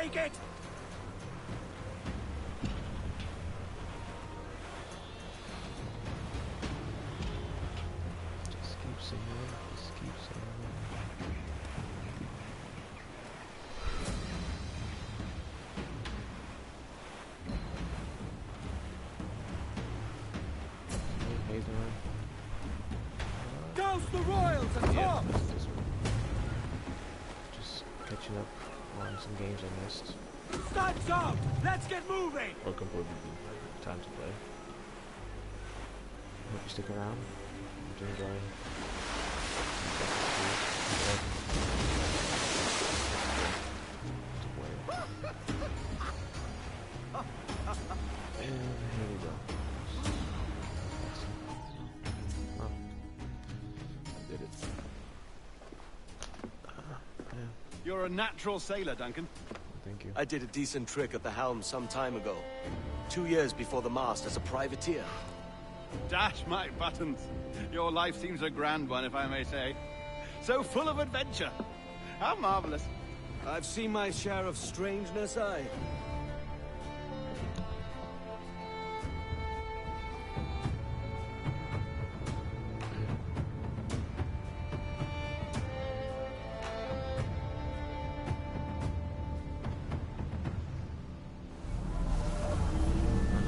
take it! Just keep sailing, just keep sailing. Hey, how you doing? Douse the royals and talk! This one. Just catching up on some games I missed. Stunts out! Let's get moving! Or completely time to play. Hope you stick around. I'm enjoying. And here we go. Oh, I did it. Yeah, You're a natural sailor, Duncan. thank you. I did a decent trick at the helm some time ago. 2 years before the mast as a privateer. Dash my buttons. Your life seems a grand one, if I may say. So full of adventure. How marvelous. I've seen my share of strangeness, aye.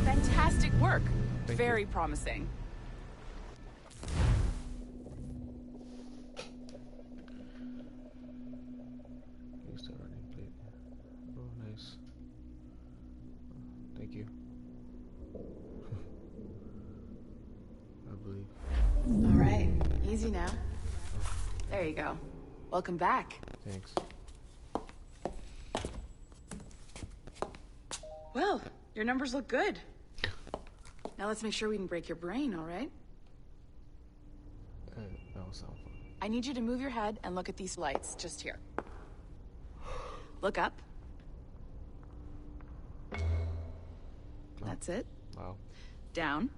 Fantastic work. Thank Very you. promising. Use the running plate. Oh, nice. Thank you. I believe. All right, easy now. There you go. Welcome back. Thanks. Well, your numbers look good. Now let's make sure we can break your brain, all right? That will sound fun. I need you to move your head and look at these lights just here. Look up. That's it. Wow. Down.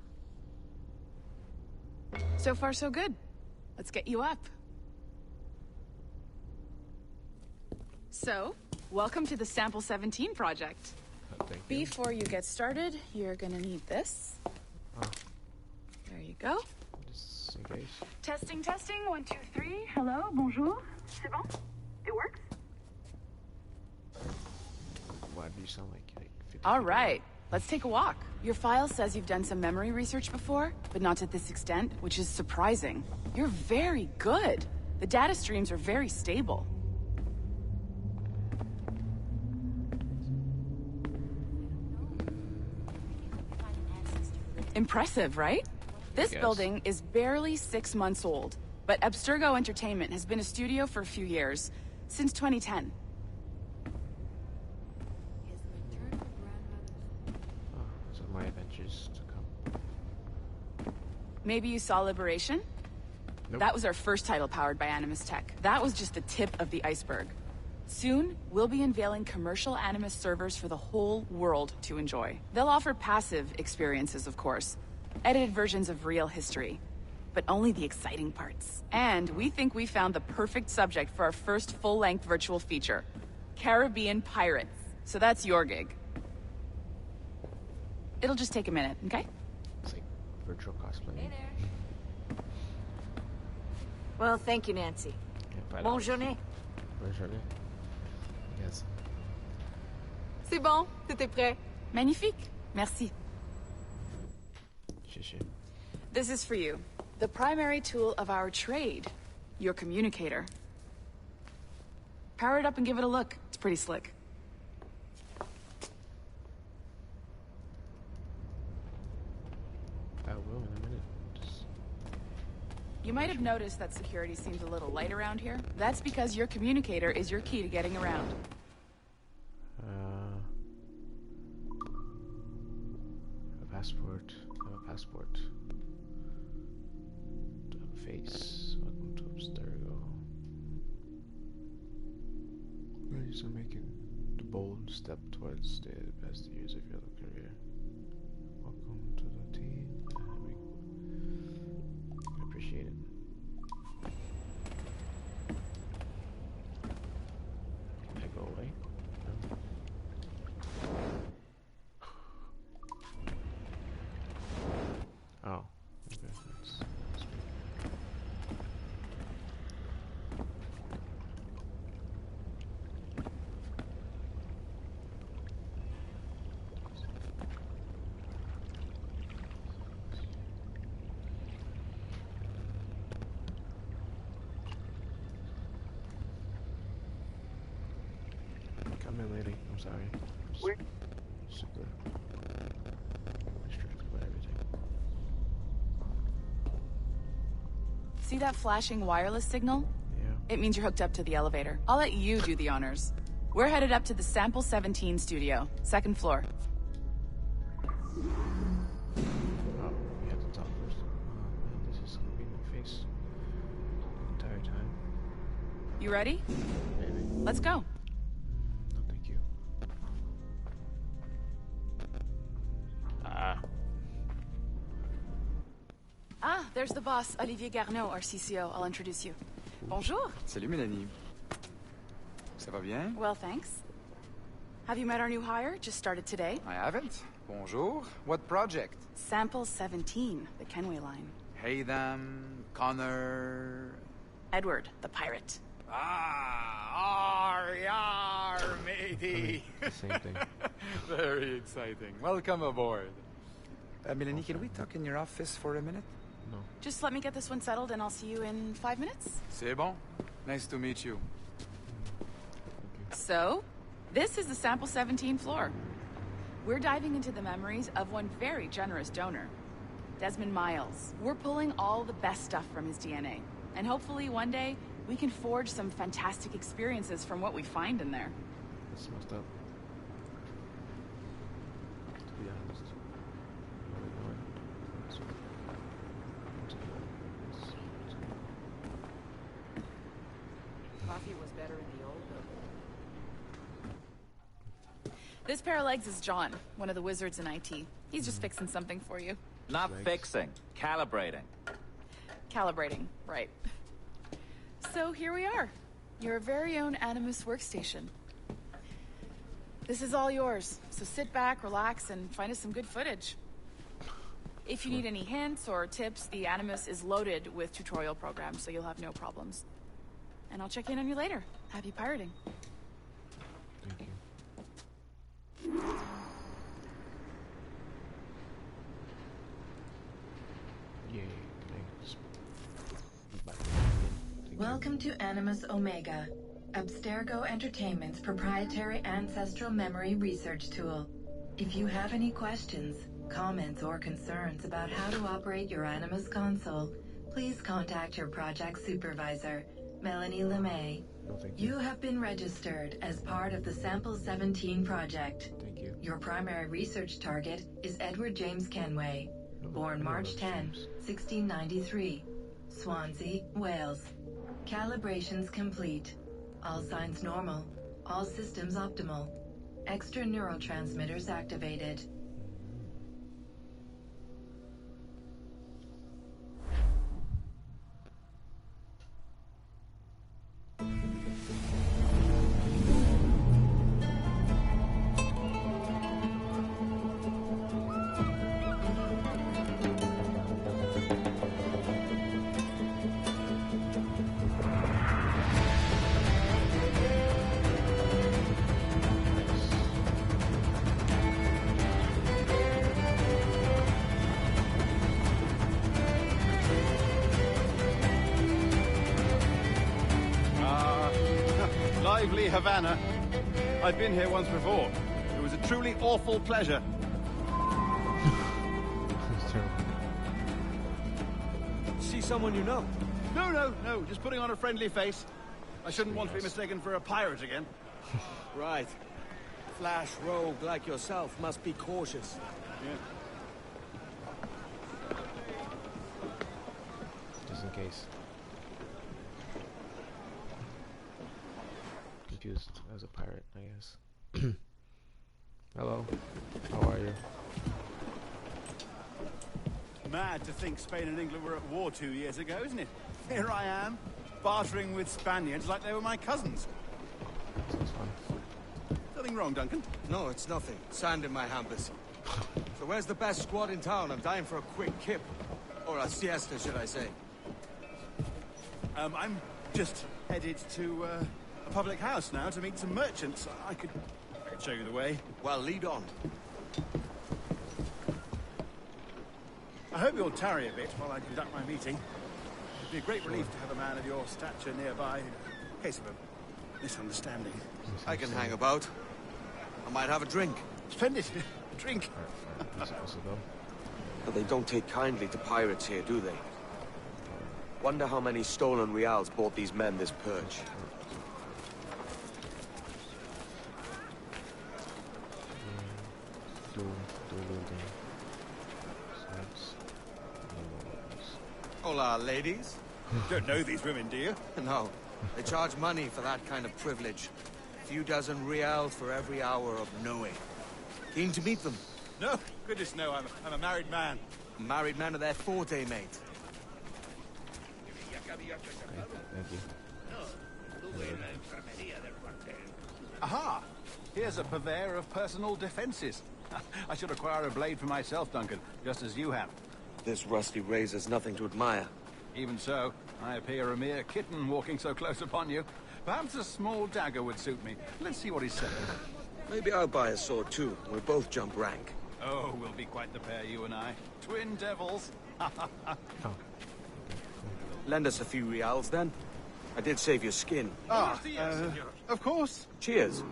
So far, so good. Let's get you up. So, welcome to the Sample 17 project. Thank you. Before you get started, you're gonna need this. Oh, There you go. just in case. Testing, testing. 1, 2, 3. Hello, bonjour. C'est bon? It works? Why do you sound like 50? All right. Let's take a walk. Your file says you've done some memory research before, but not to this extent, which is surprising. You're very good. The data streams are very stable. Impressive, right? This Yes. building is barely 6 months old, but Abstergo Entertainment has been a studio for a few years, since 2010. Oh, so my adventures to come. Maybe you saw Liberation? Nope. That was our first title powered by Animus Tech. That was just the tip of the iceberg. Soon, we'll be unveiling commercial Animus servers for the whole world to enjoy. They'll offer passive experiences, of course. Edited versions of real history. But only the exciting parts. And we think we found the perfect subject for our first full-length virtual feature. Caribbean Pirates. So that's your gig. It'll just take a minute, okay? It's like virtual cosplay. Hey there. Well, thank you, Nancy. Yeah, Bonne journée. Bonne journée. Yes. C'est bon, c'était prêt. Magnifique. Merci. Shit. This is for you. The primary tool of our trade. Your communicator. Power it up and give it a look. It's pretty slick. I will in a minute. Just You might have noticed that security seems a little light around here. That's because your communicator is your key to getting around. a passport. I have a passport. To have a face. Welcome to Abstergo. Ready to making the bold step towards the best years of your career. Welcome to the team. I appreciate it. Can I go away? No. Come in, lady. I'm sorry. Super distracted by everything. See that flashing wireless signal? Yeah. It means you're hooked up to the elevator. I'll let you do the honors. We're headed up to the Sample 17 studio, 2nd floor. Oh, we have to talk first. Oh man, this is gonna be my face the entire time. You ready? Maybe. Let's go. No, thank you. Ah, there's the boss, Olivier Garneau, our CCO. I'll introduce you. Bonjour. Salut Mélanie. Ça va bien? Well, thanks. Have you met our new hire? Just started today. I haven't. Bonjour. What project? Sample 17, the Kenway line. Haytham, Connor... Edward, the pirate. Ah, yar, matey. Same thing. Very exciting. Welcome aboard. Mélanie, can we talk in your office for a minute? No. Just let me get this one settled and I'll see you in 5 minutes. C'est bon. Nice to meet you. So, this is the Sample 17 floor. We're diving into the memories of one very generous donor, Desmond Miles. We're pulling all the best stuff from his DNA. And hopefully one day, we can forge some fantastic experiences from what we find in there. That's messed up. To be honest. I don't know it. Coffee was better in the old building. This pair of legs is John, one of the wizards in IT. He's just fixing something for you. Not fixing, calibrating. Calibrating, right. So here we are, your very own Animus workstation. This is all yours, so sit back, relax, and find us some good footage. If you need any hints or tips, the Animus is loaded with tutorial programs, so you'll have no problems. And I'll check in on you later. Happy pirating. Thank you. Yay, thanks. Welcome to Animus Omega, Abstergo Entertainment's proprietary ancestral memory research tool. If you have any questions, comments, or concerns about how to operate your Animus console, please contact your project supervisor, Melanie LeMay. No, thank you. You have been registered as part of the Sample 17 project. Thank you. Your primary research target is Edward James Kenway, Oh, born I know March those 10, names. 1693, Swansea, Wales. Calibrations complete. All signs normal. All systems optimal. Extra neurotransmitters activated. Lively Havana. I've been here once before. It was a truly awful pleasure. It's terrible. See someone you know? No, just putting on a friendly face. I shouldn't want to be mistaken for a pirate again. Right. Flash rogue like yourself must be cautious. Yeah. Just in case. Confused as a pirate, I guess. Hello. How are you? Mad to think Spain and England were at war 2 years ago, isn't it? Here I am, bartering with Spaniards like they were my cousins. Sounds fun. Nothing wrong, Duncan? No, it's nothing. Sand in my hampers. So where's the best squad in town? I'm dying for a quick kip. Or a siesta, should I say. I'm just headed to a public house now to meet some merchants. I could show you the way. Well, lead on. I hope you'll tarry a bit while I conduct my meeting. It'd be a great relief to have a man of your stature nearby in case of a misunderstanding. I can hang about. I might have a drink. Splendid. Drink. Alright, supposed to go. But they don't take kindly to pirates here, do they? Wonder how many stolen reals bought these men this perch. Hola, ladies. Don't know these women, do you? No, they charge money for that kind of privilege. A few dozen reals for every hour of knowing. Keen to meet them. No, goodness no, I'm a married man. Married man of their forte, mate. Thank you. Aha! Here's a purveyor of personal defenses. I should acquire a blade for myself, Duncan, just as you have. This rusty razor's nothing to admire. Even so, I appear a mere kitten walking so close upon you. Perhaps a small dagger would suit me. Let's see what he's saying. Maybe I'll buy a sword too. We'll both jump rank. Oh, we'll be quite the pair, you and I. Twin devils. Lend us a few reals, then. I did save your skin. Of course. Cheers.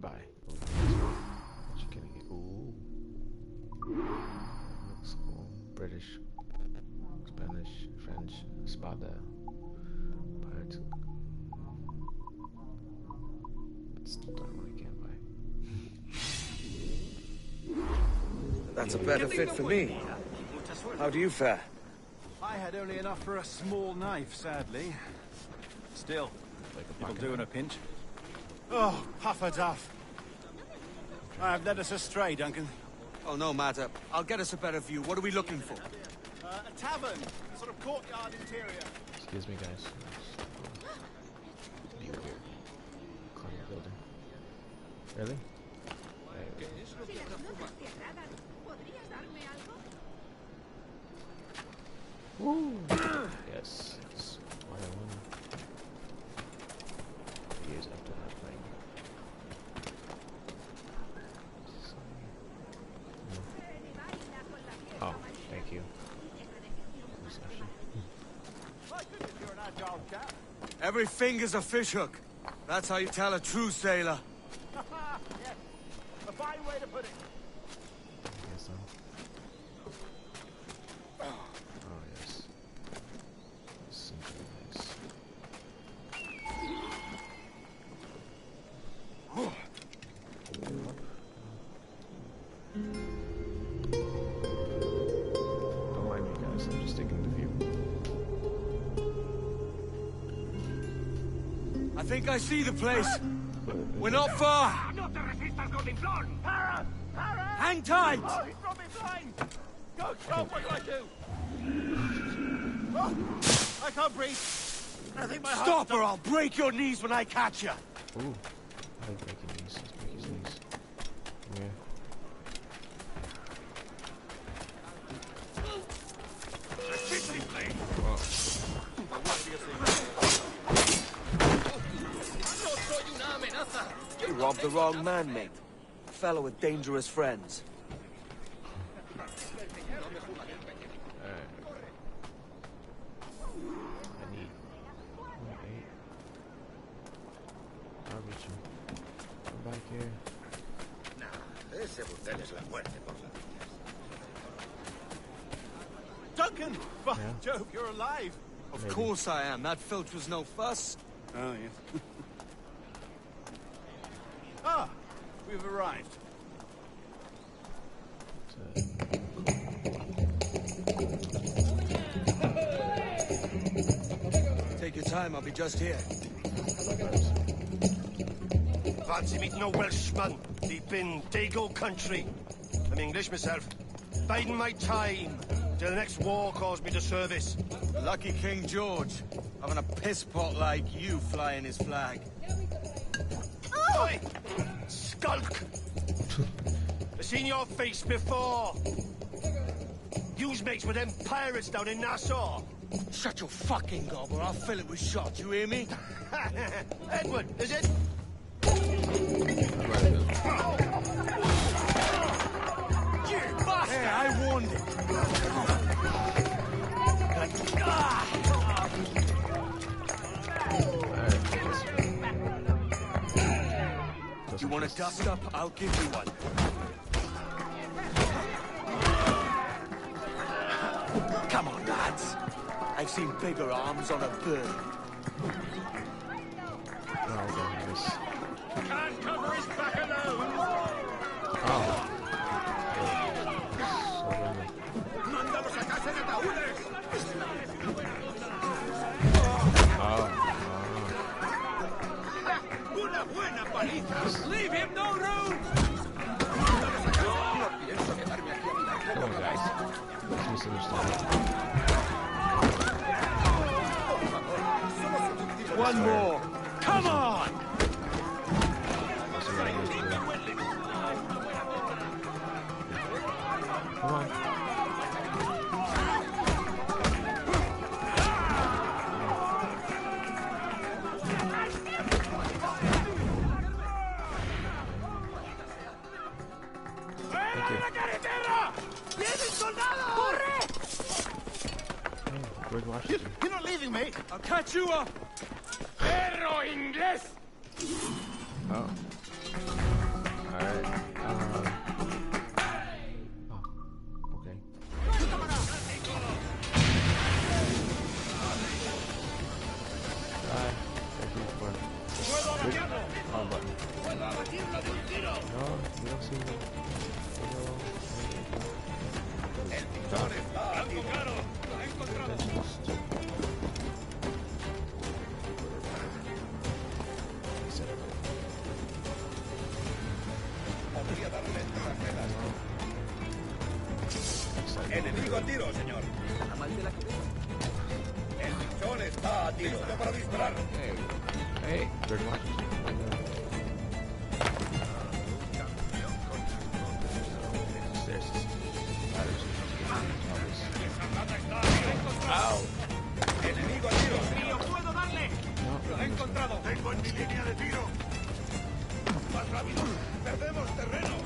Bye. What you gonna get? Ooh. Looks cool. British, Spanish, French, Spada. Pirate. But still don't want to can't buy. That's a better fit for me. How do you fare? I had only enough for a small knife, sadly. Still, it'll do in a pinch. Oh, puffer duff. I have led us astray, Duncan. Oh, no matter. I'll get us a better view. What are we looking for? A tavern, a sort of courtyard interior. Excuse me, guys. Be weird. Climb the building. Really? Woo! Yes. That's what I want. Years after that thing. Oh, thank you. Every finger's a fishhook. That's how you tell a true sailor. Yes. A fine way to put it. I guess so. Oh, yes. Simple nice. Don't mind me, guys. I'm just taking the view. I think I see the place. We're not far. Hang tight. Oh, he's brought me blind. Go, Trump, what do I do? Oh, I can't breathe. I think my heart's Stop or I'll break your knees when I catch you. Ooh. I like breaking these. Let's break his knees. Yeah. You robbed the wrong man, mate. A fellow with dangerous friends. I need 1-8. I'll reach him. Come back here. Duncan! By Yeah? Jove, you're alive! Of course I am. That filch was no fuss. Oh, yes. Ah! We've arrived. Take your time. I'll be just here. Fancy meeting a Welshman deep in Dago country. I'm English myself. Biding my time till the next war calls me to service. Lucky King George. Having a piss pot like you flying his flag. Oi! Skulk! I've seen your face before. You's mates with them pirates down in Nassau. Shut your fucking gob or I'll fill it with shot. You hear me? Edward, is it? You bastard! Hey, I warned him. You want a dust up? I'll give you one. Come on, lads. I've seen bigger arms on a bird. Can't cover his back alone. ¡Mándalos a casa en ataúdes! ¡Una buena paliza! ¡Leave him no room! No pienso quedarme aquí a mirar. One more. Come on! Come on. You're not leaving me! I'll catch you up! ¡Perro inglés! Oh. Alright. Okay. Thank you for button. No, you don't see me. El pintor está dando caro. Lo he encontrado. Podría darle traseras. Enemigo a tiro, señor. El pinchón está a tiro. ¡Ya para disparar! Hey, very much. ¡Enemigo a tiro! ¡Mío, puedo darle! ¡Lo he encontrado! ¡Tengo en mi línea de tiro! ¡Más rápido! ¡Perdemos terreno!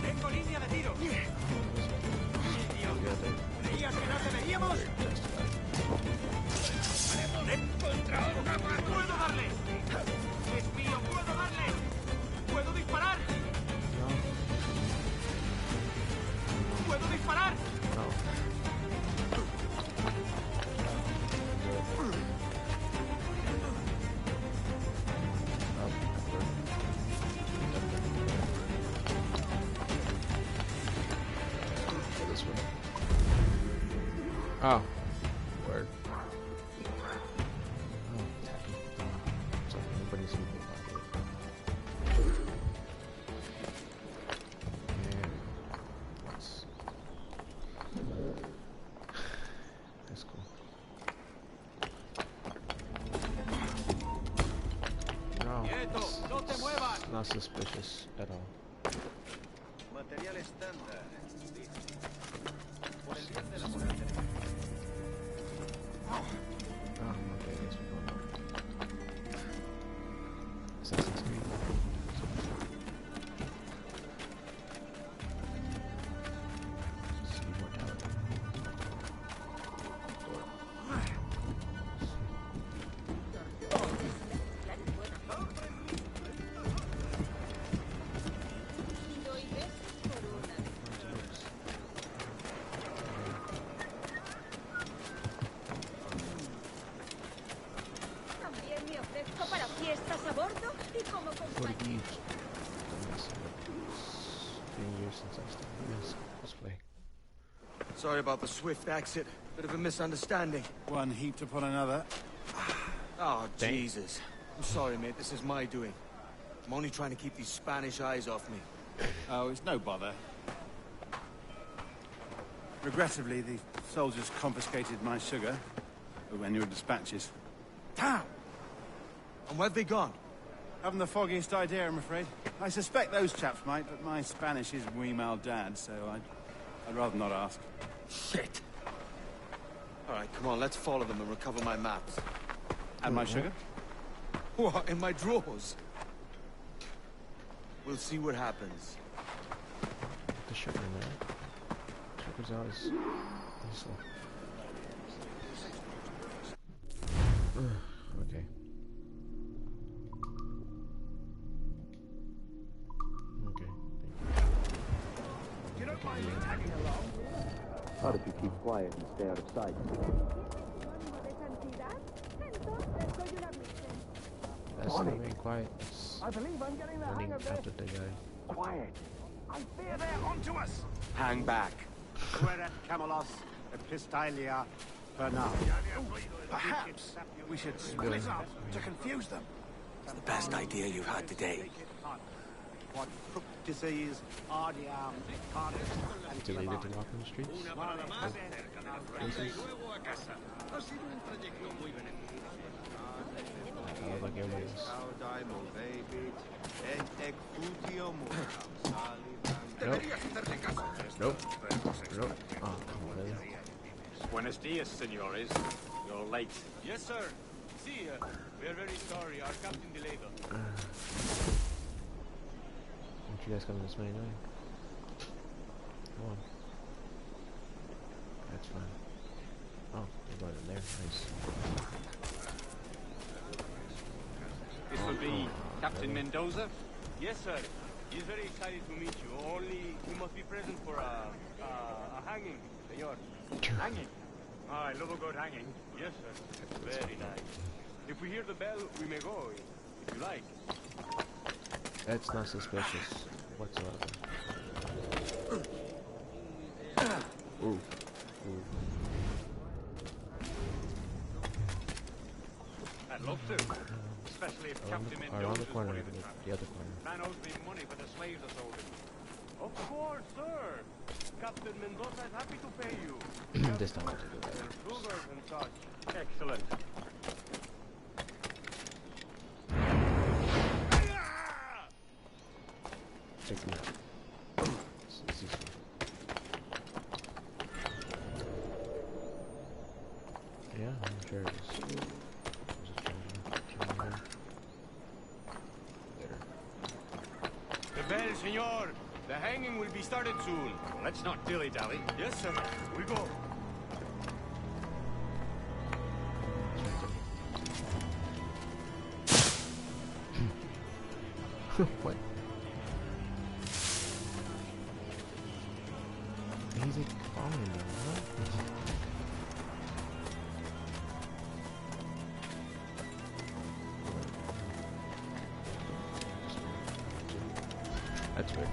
¡Tengo línea de tiro! ¿Creías que no te veríamos? ¡He encontrado una mano! ¡Puedo darle! ¡Es mío! ¡Puedo darle! ¿Puedo disparar? ¿Puedo disparar? Oh, word. Oh, so nobody's even about it. And that's cool. No, it's not suspicious at all. Material estándar. Okay, I guess we're going over. Assassin's Creed. See mortality. Sorry about the swift exit. Bit of a misunderstanding. One heaped upon another. Oh, Jesus. I'm sorry, mate. This is my doing. I'm only trying to keep these Spanish eyes off me. Oh, it's no bother. Regrettably, the soldiers confiscated my sugar when your dispatches. Damn! And where've they gone? Haven't the foggiest idea, I'm afraid. I suspect those chaps might, but my Spanish is muy mal dad, so I'd rather not ask. Shit! Alright, come on, let's follow them and recover my maps. And my sugar? What, in my drawers? We'll see what happens. The sugar in there. Sugar's always useful. Okay. Okay. You don't mind me tagging along? Not if you keep quiet and stay out of sight. That's not being quiet. It's I believe I'm getting the hang running of this. after the guy. Quiet. I fear they're onto us. Hang back. We're at Camelos, Epistalia, for now. Perhaps we should split up to confuse them. It's the best idea you've had today. What disease, Ardiam, and Deleted to walk on the streets. Like everybody else. Nope. Nope. Oh, come on, really? Buenos dias, senores. You're late. Yes, sir. See, we are very sorry. Our captain delayed us. Won't you guys come this way anyway? Come on. That's fine. Oh, they're going in there. Nice. This will be Captain Mendoza. Yes, sir. He's very excited to meet you. Only you must be present for a hanging, senor. Hanging. Oh, I love a good hanging. Yes, sir. Very nice. If we hear the bell, we may go, if you like. That's not suspicious whatsoever. Ooh. Ooh. I'd love to. Especially if Captain Around Mendoza's the corner, running the trap. the other corner. Man owes me money for the slaves I sold him. Of course, sir. Captain Mendoza is happy to pay you. This time I'll do that. Sugar and such. Excellent. Take me out. It's easy. Yeah, I'm sure it is. There. The bell, senor. The hanging will be started soon. Let's not dilly-dally. Yes, sir. We go. What? He's like following me, what? That's weird.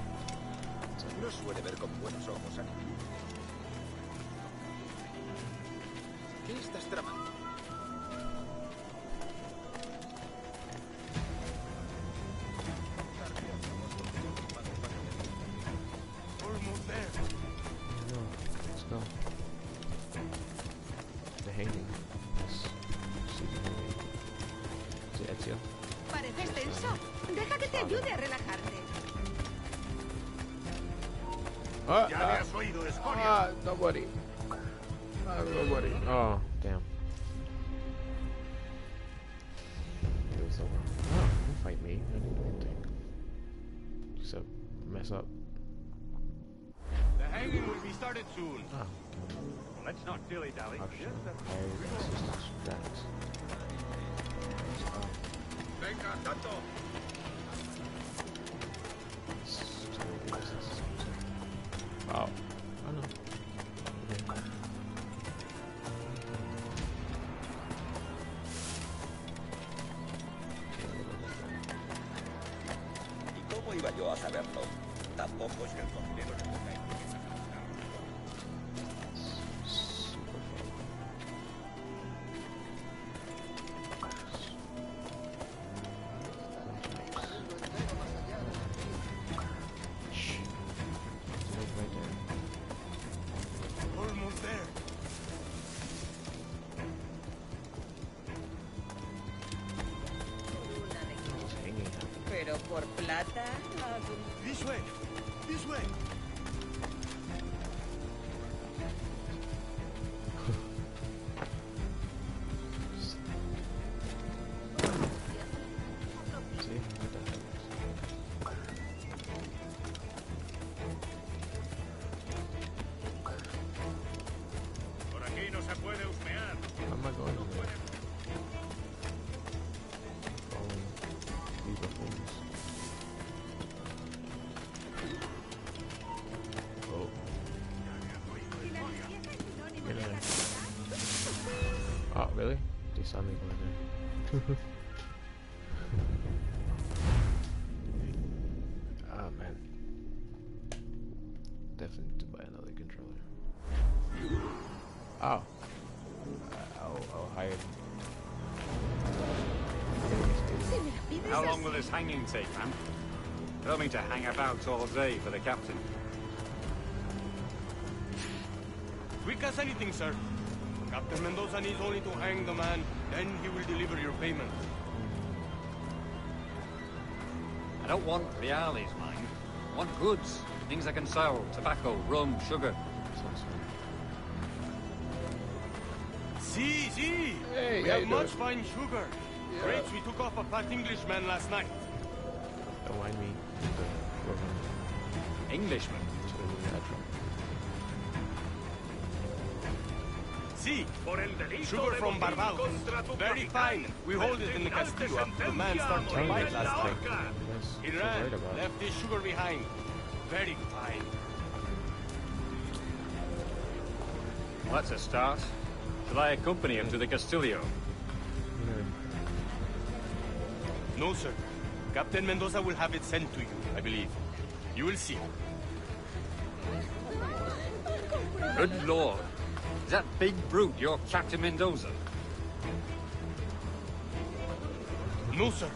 No suele ver con buenos ojos aquí. ¿Qué estás tramando? Almost there. No, let's go. The hanging. Let's see the hanging. Is it Ezio? Pareces tenso. Deja que te ayude a relajarte. Nobody. Nobody. Oh, damn. It was so wrong. Oh, don't fight me. I didn't do anything. Except mess up. The hanging will be started soon. Oh. Let's not dilly-dally. Optional. Higher assistance stacks. Venga, tanto. Wow. Oh no. Okay. ¿Y cómo iba yo a saberlo? Tampoco es que el cocinero le ponga en Super fun. Shh. It's like right there. Almost there. Just hanging. Pero por plata. This way. This way. See? What the heck? Por aquí no se puede husmear. How am I going over there? man. Oh, really? They saw me going there. Oh, man. Definitely need to buy another controller. Oh. I'll hire it. How long will this hanging take, man? Tell me to hang about all day for the captain. Quick as anything, sir. Captain Mendoza needs only to hang the man, then he will deliver your payment. I don't want reales, mind. I want goods. Things I can sell. Tobacco, rum, sugar. See. Hey, we have much fine sugar. Yeah. Rates we took off a fat Englishman last night. Don't mind me. Englishman? See, sugar from Barbados. Very fine. We hold it in the Castillo after the man started to buy it last night. He ran, left his sugar behind. Very fine. Well, that's a start. Shall I accompany him to the Castillo? No, sir. Captain Mendoza will have it sent to you, I believe. You will see. Good Lord. Is that big brute your Captain Mendoza? No, sir.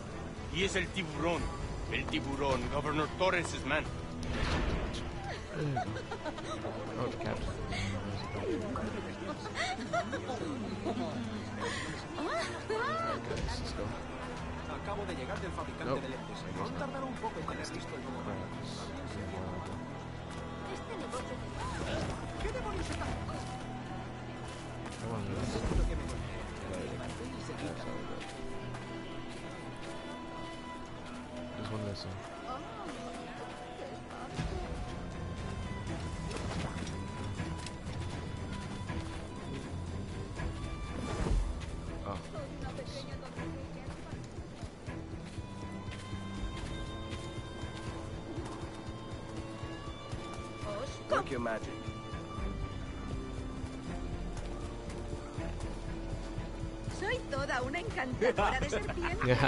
He is El Tiburon. El Tiburon, Governor Torres' man. Oh, the captain. Let's go. Acabo de llegar del fabricante de lentes. No tardará un poco en tener listo el nuevo modelo. ¿Qué demonios está? There's one missing. Oh. Work your magic. Soy toda una encantadora de serpientes.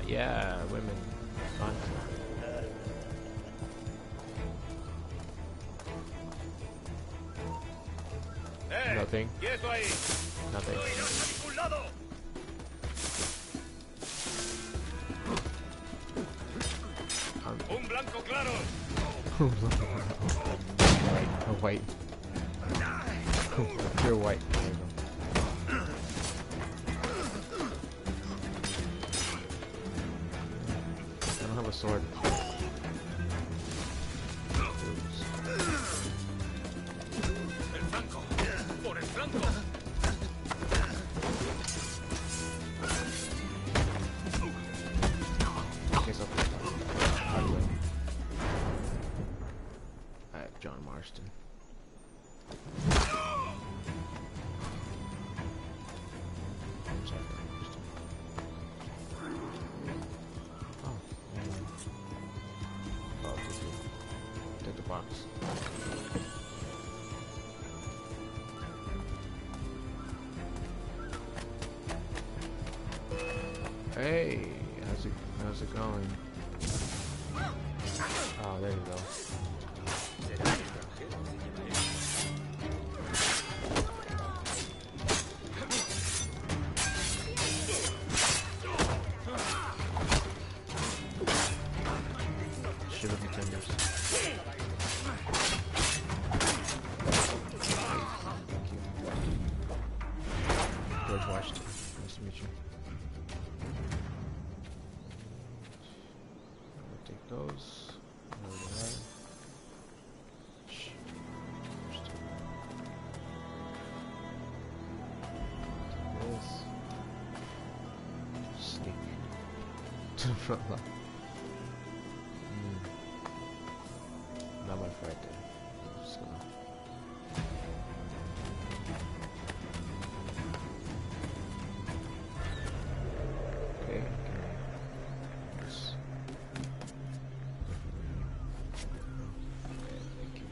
Yeah, women. Fun. Nothing. Nothing. Un blanco claro. White. You're white. There you go. I don't have a sword. El flanco. Por el flanco. Alright, John Marston. Take the box. Hey, how's it going? Oh, there you go. Shiver contenders. George Washington. Nice to meet you. I'll take those. Over there. This. Sneak to the front line. Not my friend there. Just gonna... Okay, this. Okay, thank you.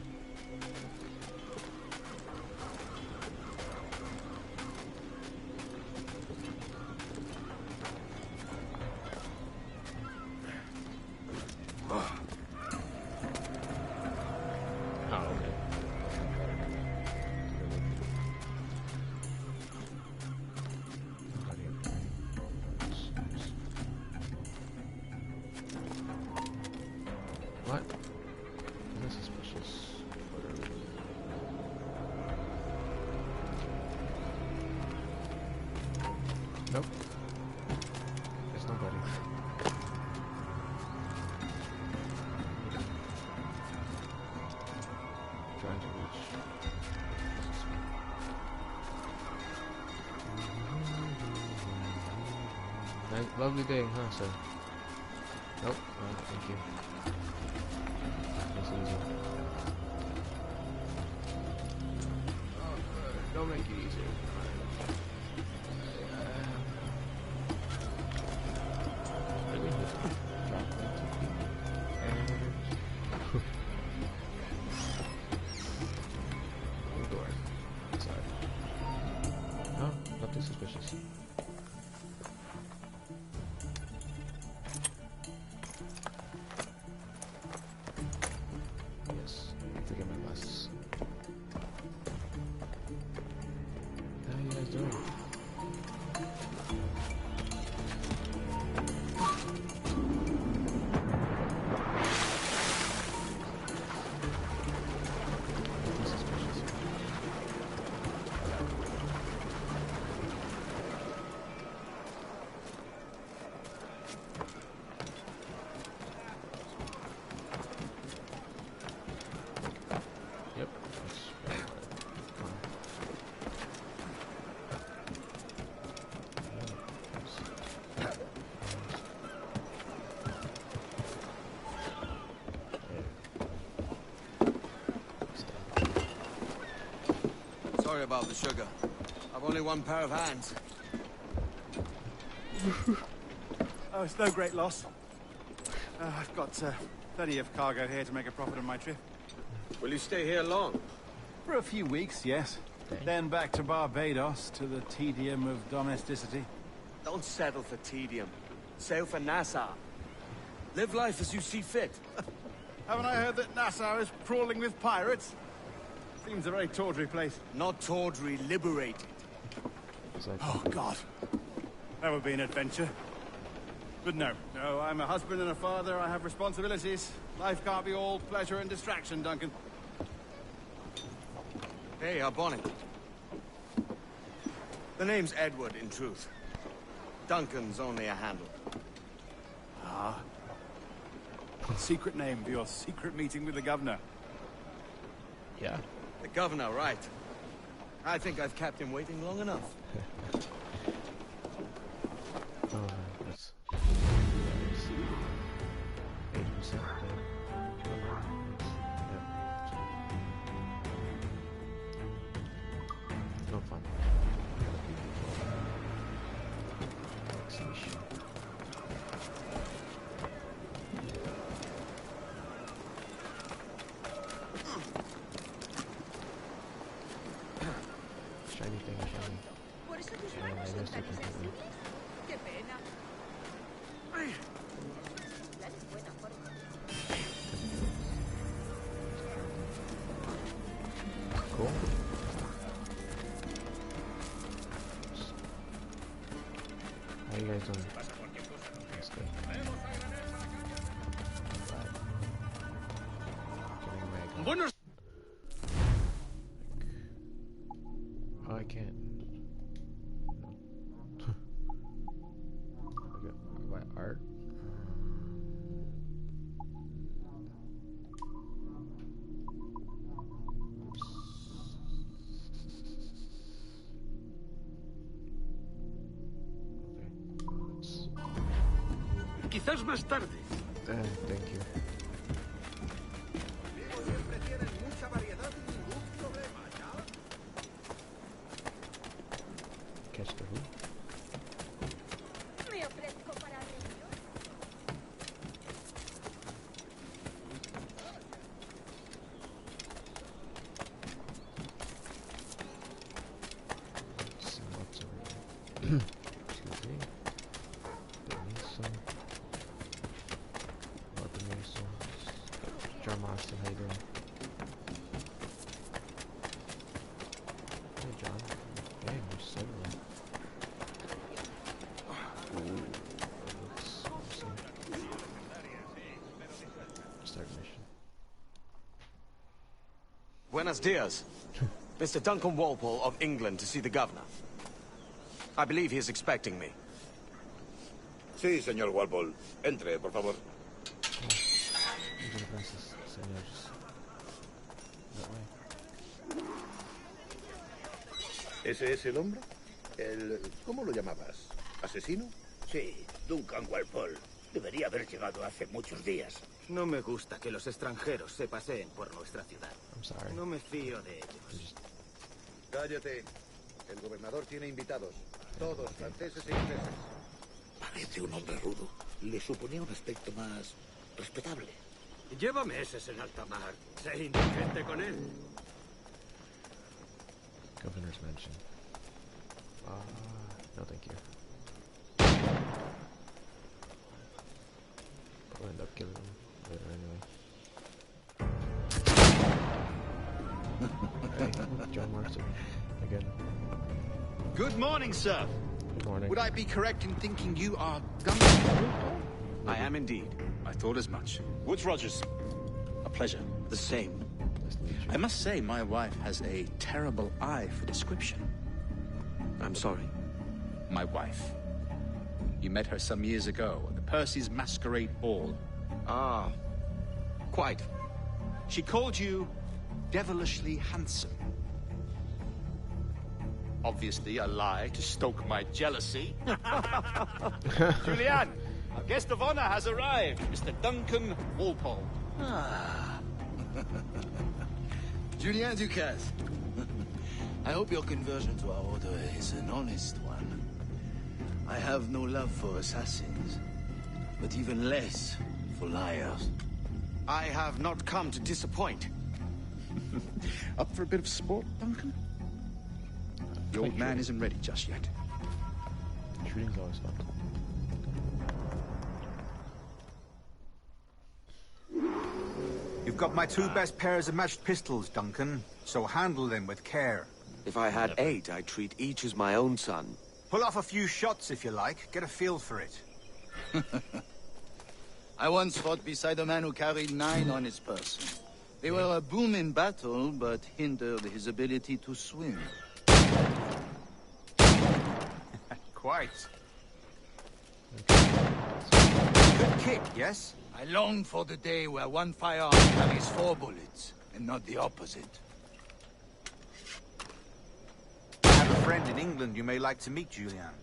Nope. There's nobody. Trying to reach. Nice, lovely day, huh, sir? Nope. Alright, thank you. Nice and easy. Don't make it easier. Really? Drop that TP. And... door. Sorry. Oh, nothing suspicious. Yes, forget my glasses. How you guys doing? Yep, that's right. Sorry about the sugar. I've only one pair of hands. Oh, it's no great loss. I've got plenty of cargo here to make a profit on my trip. Will you stay here long? For a few weeks, yes. Then back to Barbados, to the tedium of domesticity. Don't settle for tedium. Sail for Nassau. Live life as you see fit. Haven't I heard that Nassau is crawling with pirates? Seems a very tawdry place. Not tawdry, liberated. Oh, God. That would be an adventure. But no, I'm a husband and a father. I have responsibilities. Life can't be all pleasure and distraction, Duncan. Hey, our bonnet. The name's Edward, in truth. Duncan's only a handle. Ah. Secret name for your secret meeting with the governor. Yeah. The governor, right. I think I've kept him waiting long enough. Oh, that's 80%. No fun. Vaccination. Shiny thing, shiny. Por eso tus Yeah, manos I son missed tan it completely. sensibles. Qué pena. Dale buena forma. Cool. How you guys doing? That's good. Buenos. Oh, I can't. No. My art. Quizás más tarde. Thank you. Siempre tienen mucha variedad y ningún problema, ¿ya? Catch the who? Me ofrezco para ello. See what's over here. Excuse me. Permiso. More permiso. John Marston, how you doing? Hey, John. Hey, there's several. Ooh, that looks awesome. Start mission. Buenos dias. Mr. Duncan Walpole of England to see the governor. I believe he is expecting me. Sí, señor Walpole. Entre, por favor. ¿Ese es el hombre? ¿Cómo lo llamabas? ¿Asesino? Sí, Duncan Walpole. Debería haber llegado hace muchos días. No me gusta que los extranjeros se paseen por nuestra ciudad. No me fío de ellos. Cállate. El gobernador tiene invitados. Todos franceses e ingleses. Parece un hombre rudo. Le suponía un aspecto más respetable. Lleva meses en alta mar. Sé indulgente con él. Governor's mention. No thank you. I'll end up killing him later anyway. Hey, John Marston again. Good morning, sir. Good morning. Would I be correct in thinking you are Duncan? I am indeed. I thought as much. Woods Rogers. A pleasure. The same. I must say, my wife has a terrible eye for description. I'm sorry. My wife. You met her some years ago at the Percy's Masquerade Ball. Ah, quite. She called you devilishly handsome. Obviously a lie to stoke my jealousy. Julianne, our guest of honor has arrived, Mr. Duncan Walpole. Ah. Julien Ducasse. I hope your conversion to our order is an honest one. I have no love for assassins, but even less for liars. I have not come to disappoint. Up for a bit of sport, Duncan? The old man isn't ready just yet. Shooting's always fun. You've got my two best pairs of matched pistols, Duncan, so handle them with care. If I had 8, I'd treat each as my own son. Pull off a few shots if you like. Get a feel for it. I once fought beside a man who carried 9 on his person. They were a boom in battle, but hindered his ability to swim. Quite. Good kick, yes? I long for the day where one firearm carries 4 bullets, and not the opposite. I have a friend in England you may like to meet, Julian.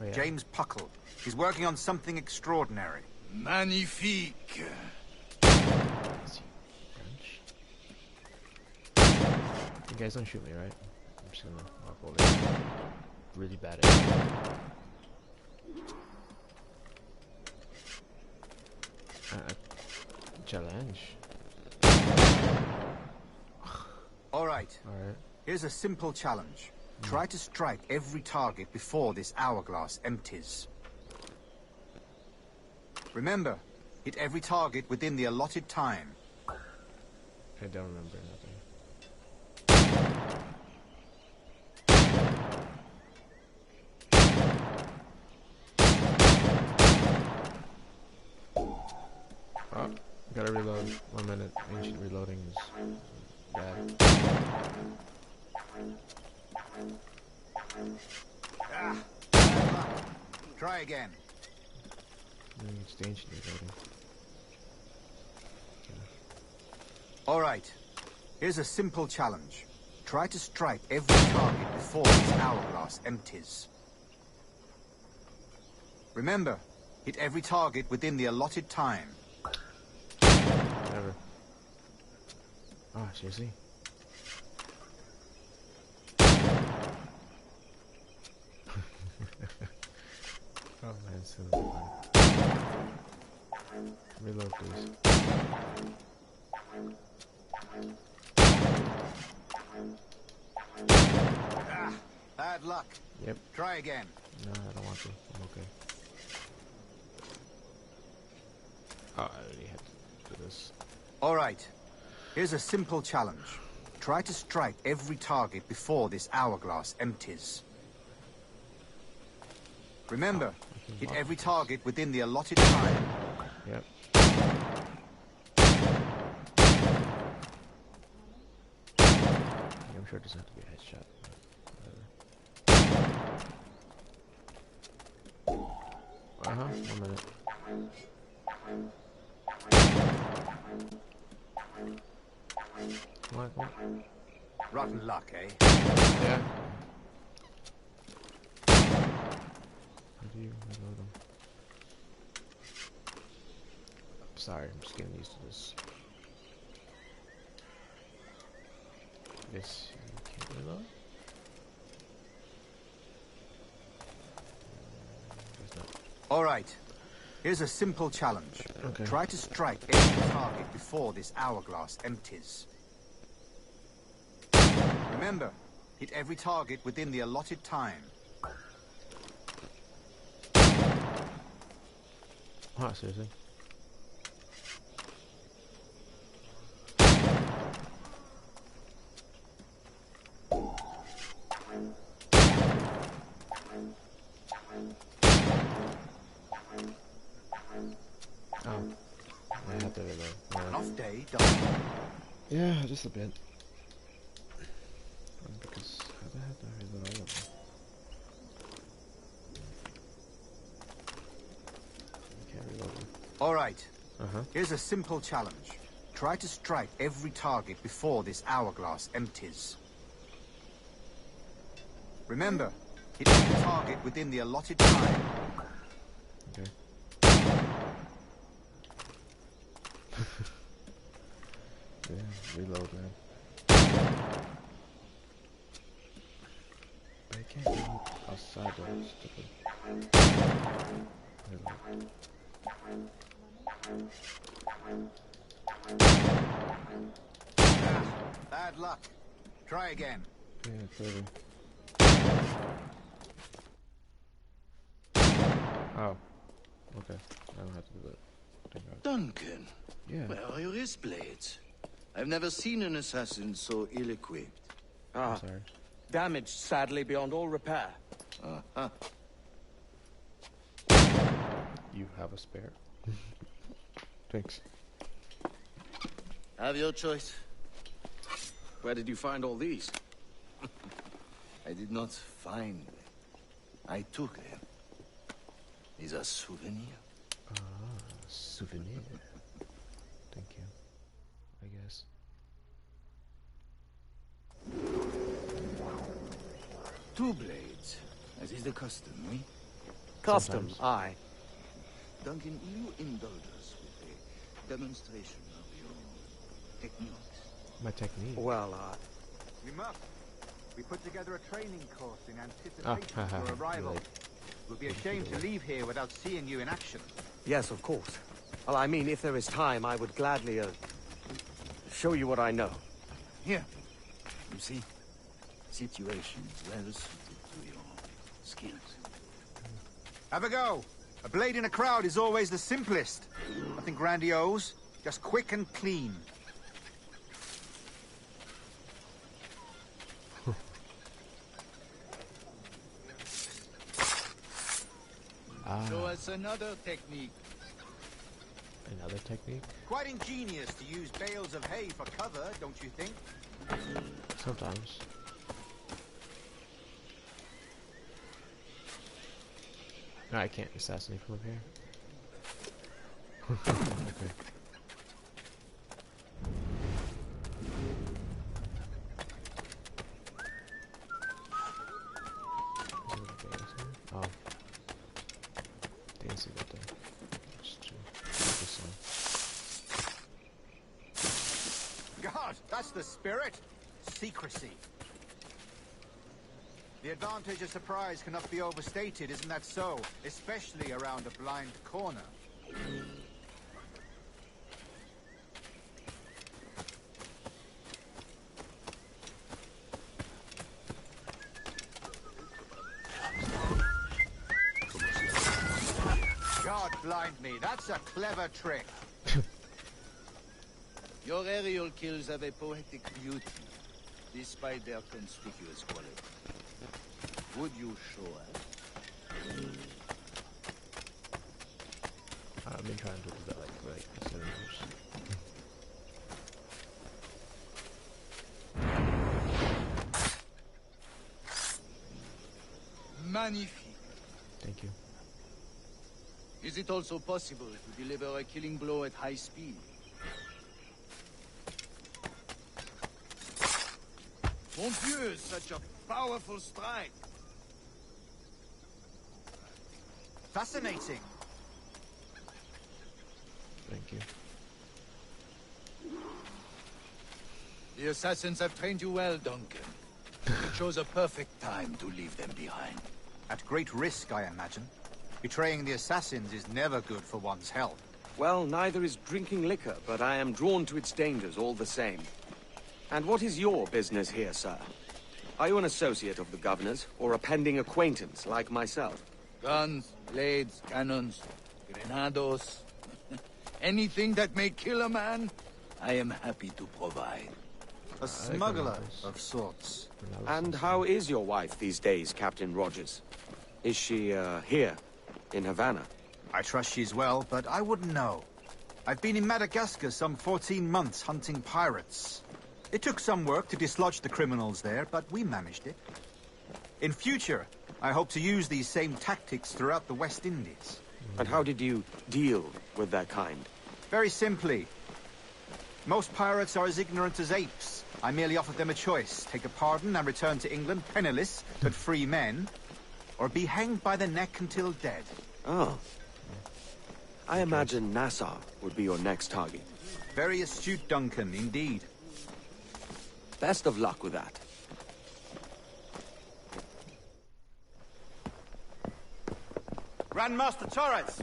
Oh, yeah. James Puckle. He's working on something extraordinary. Magnifique. You guys don't shoot me, right? I'm just gonna walk over. Really bad at it. Challenge. Alright. Here's a simple challenge. Try to strike every target before this hourglass empties. Remember, hit every target within the allotted time. I don't remember nothing. Oh, gotta reload. 1 minute. Ancient reloading is bad. Try again. It's the ancient reloading. Alright. Here's a simple challenge. Try to strike every target before this hourglass empties. Remember, hit every target within the allotted time. Never. Ah, seriously? Oh man, it's so fun. Reload, please. Bad luck. Yep. Try again. No, I don't want to. I'm okay. Oh, I already had to do this. Alright. Here's a simple challenge. Try to strike every target before this hourglass empties. Remember, hit every target within the allotted time. Yep. I'm sure it doesn't have to be a headshot. 1 minute. What? Rotten luck, eh? Yeah. How do you reload them? Sorry, I'm just getting used to this. Guess you can't reload? All right. Here's a simple challenge. Okay. Try to strike every target before this hourglass empties. Remember, hit every target within the allotted time. Oh, seriously? Yeah, just a bit. Because how the heck do I reload all of them? I can't reload them. Alright. Here's a simple challenge. Try to strike every target before this hourglass empties. Remember, hit every target within the allotted time. Okay. Yeah, reload, man. But I can't go outside though, stupid. Reload. Bad luck. Try again. Yeah, clearly. Oh. Okay. I don't have to do that. Duncan. Yeah. Where are your wrist blades? I've never seen an assassin so ill-equipped. Ah, sorry. Damaged, sadly, beyond all repair. You have a spare. Thanks. Have your choice. Where did you find all these? I did not find them. I took them. These are souvenirs. Ah, souvenir. Thank you. I guess. Two blades, as is the custom, oui? Custom, aye. Duncan, will you indulge us with a demonstration of your techniques? My technique? Well, We must. We put together a training course in anticipation of your arrival. Right. We'll be ashamed to leave here without seeing you in action. yes, of course. Well, I mean, if there is time, I would gladly, show you what I know. Here. You see? Situations well suited to your skills. Have a go. A blade in a crowd is always the simplest. Nothing grandiose, just quick and clean. Show us another technique. Another technique? Quite ingenious to use bales of hay for cover, don't you think? Sometimes. No, I can't assassinate from up here. Okay. Oh. Didn't see that there. Just to focus on. God, that's the spirit. Secrecy. The advantage of surprise cannot be overstated, isn't that so? Especially around a blind corner. God blind me, that's a clever trick. Your aerial kills have a poetic beauty, despite their conspicuous quality. Would you show us? I've been trying to do that like 7 years. Magnifique. Thank you. Is it also possible to deliver a killing blow at high speed? Mon Dieu, such a powerful strike. Fascinating. Thank you. The assassins have trained you well, Duncan. It chose a perfect time to leave them behind. At great risk, I imagine. Betraying the assassins is never good for one's health. Well, neither is drinking liquor, but I am drawn to its dangers all the same. And what is your business here, sir? Are you an associate of the governor's, or a pending acquaintance like myself? Guns, blades, cannons, grenados. Anything that may kill a man, I am happy to provide. A smuggler of sorts. And how is your wife these days, Captain Rogers? Is she, here, in Havana? I trust she's well, but I wouldn't know. I've been in Madagascar some 14 months hunting pirates. It took some work to dislodge the criminals there, but we managed it. In future, I hope to use these same tactics throughout the West Indies. And how did you deal with that kind? Very simply. Most pirates are as ignorant as apes. I merely offered them a choice. Take a pardon and return to England penniless, but free men, or be hanged by the neck until dead. Oh. I imagine Nassau would be your next target. Very astute, Duncan, indeed. Best of luck with that. Grandmaster Torres!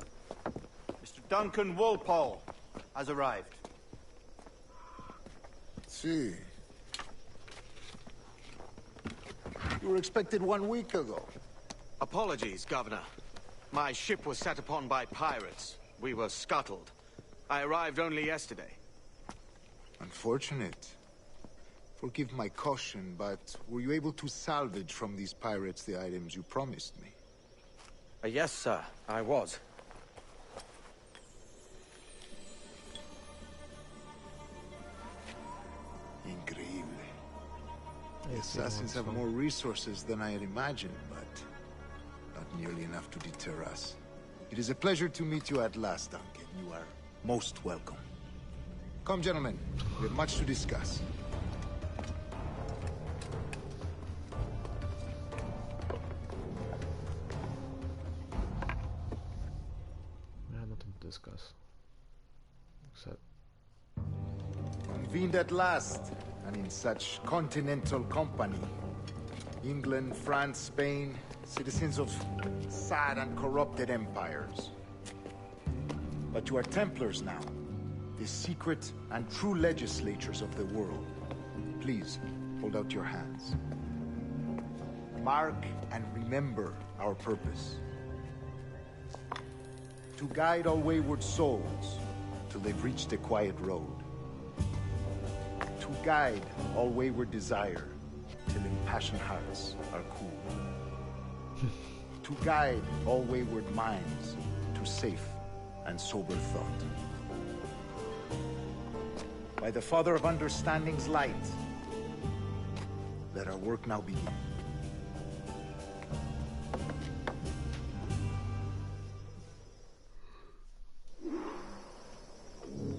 Mr. Duncan Walpole has arrived. See. You were expected 1 week ago. Apologies, Governor. My ship was set upon by pirates. We were scuttled. I arrived only yesterday. Unfortunate. Forgive my caution, but were you able to salvage from these pirates the items you promised me? Yes, sir, I was. Increíble. The assassins have more resources than I had imagined, but not nearly enough to deter us. It is a pleasure to meet you at last, Duncan. You are most welcome. Come, gentlemen. We have much to discuss. We have nothing to discuss. Except... Convened at last, and in such continental company. England, France, Spain, citizens of sad and corrupted empires. But you are Templars now, the secret and true legislatures of the world. Please, hold out your hands. Mark and remember our purpose. To guide all wayward souls till they've reached the quiet road. To guide all wayward desire till impassioned hearts are cool. To guide all wayward minds to safe and sober thought. By the Father of Understanding's light, let our work now begin.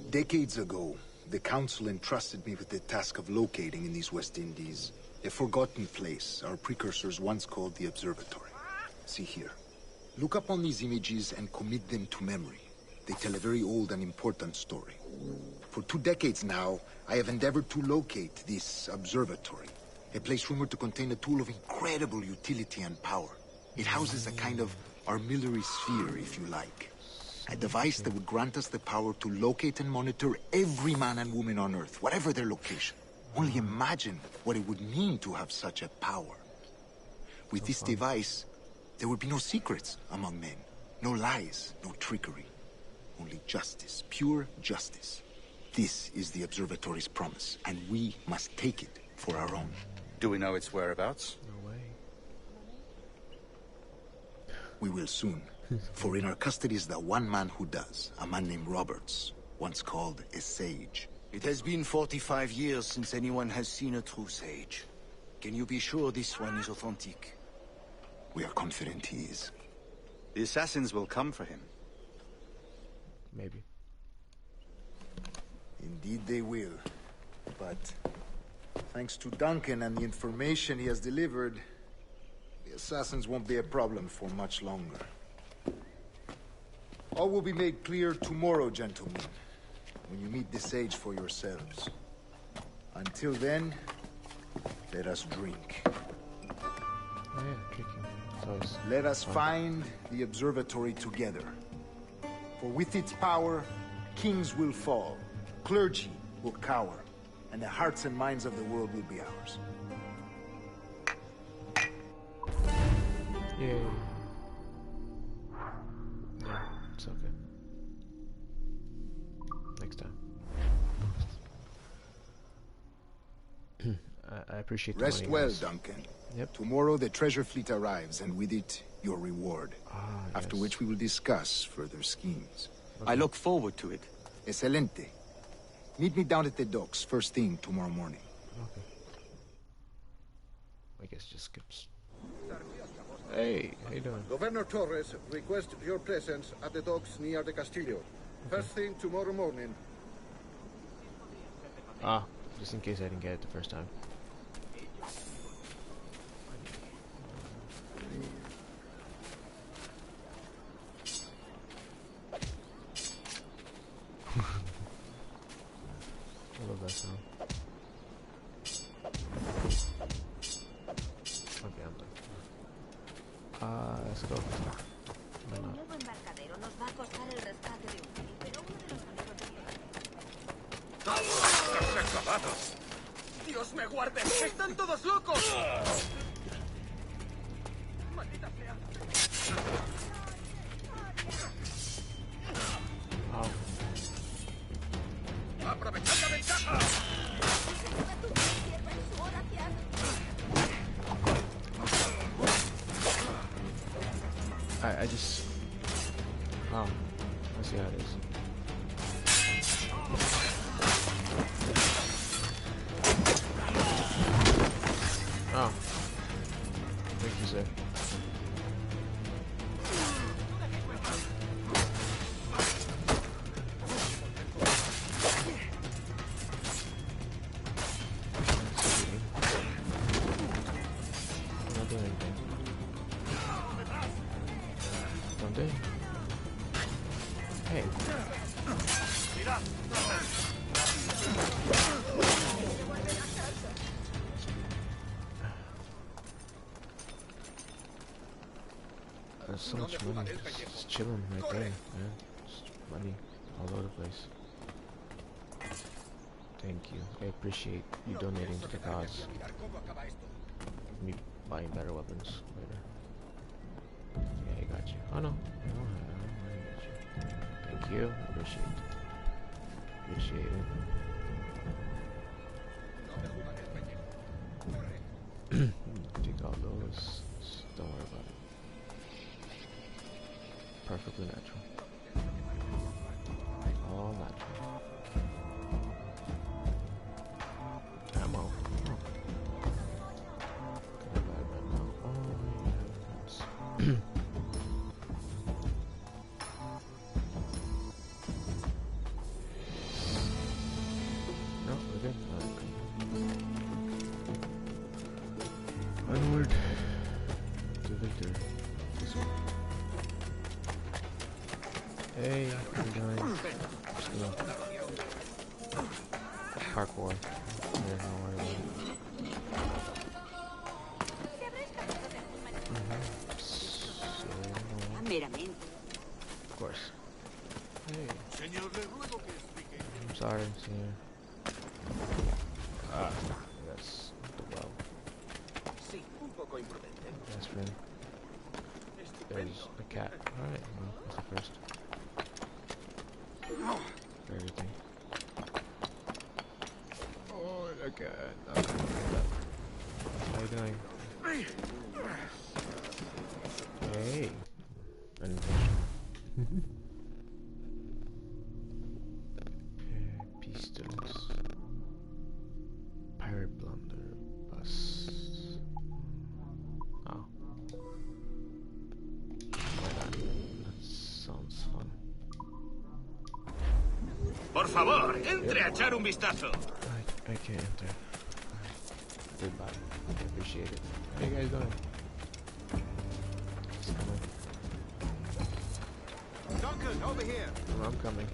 Decades ago, the Council entrusted me with the task of locating in these West Indies a forgotten place our precursors once called the Observatory. See here. Look upon these images and commit them to memory. They tell a very old and important story. For 2 decades now, I have endeavored to locate this observatory, a place rumored to contain a tool of incredible utility and power. It houses a kind of armillary sphere, if you like. A device that would grant us the power to locate and monitor every man and woman on Earth, whatever their location. Only imagine what it would mean to have such a power. With this device, there would be no secrets among men, no lies, no trickery. Only justice, pure justice. This is the observatory's promise, and we must take it for our own. Do we know its whereabouts? No way. We will soon. For in our custody is the one man who does, a man named Roberts, once called a sage. It has been 45 years since anyone has seen a true sage. Can you be sure this one is authentic? We are confident he is. The assassins will come for him. Maybe. Indeed they will. But thanks to Duncan and the information he has delivered, the assassins won't be a problem for much longer. All will be made clear tomorrow, gentlemen, when you meet the sage for yourselves. Until then, let us drink. Oh yeah, drinking. Let us find the observatory together. For with its power, kings will fall, clergy will cower, and the hearts and minds of the world will be ours. Yay. Yeah, it's okay. Next time. I appreciate the Rest money, well, guys. Duncan. Yep. Tomorrow the treasure fleet arrives, and with it, your reward. After which we will discuss further schemes. Okay. I look forward to it. Excelente. Meet me down at the docks first thing tomorrow morning. Okay. I guess just skips. Hey, how you doing? Governor Torres requests your presence at the docks near the Castillo. First thing tomorrow morning. Ah, just in case I didn't get it the first time. I love that sound. Okay, I'm done. Let's go. Why not? ¡Dios me guarde! ¡Están todos locos! ¡Maldita sea! Wow. ¡Aprovechad la ventaja! I just... Oh, I see how it is. Oh. Thank you, sir. I'm not doing anything. Don't do. Hey. There's so much money just chilling right there, man. Just money all over the place. Thank you. I appreciate you donating to the cause. Me buying better weapons later. Yeah, I got you. Oh no. I got you. Thank you. Appreciate it. Appreciate it. Take all those. Don't worry about it. Perfectly natural. All natural. Ammo. Oh. Can I buy it right now? Oh, yeah. No, we're good. Onward to victory. This one. Hey, how you doing? Just gonna parkour. Yeah, don't worry about it. Of course. Hey. I'm sorry, senor. Ah, that's the well. Best friend. There's a cat. Alright, well, that's the first. For everything. Oh, okay. Okay. How you doing? Hey. Pistols. Pirate blunder. Bus. Oh. Why not? That sounds fun. favor, entre a echar un vistazo. I can't enter. Goodbye. I appreciate it. How you guys doing? Duncan, over here. Oh, I'm coming.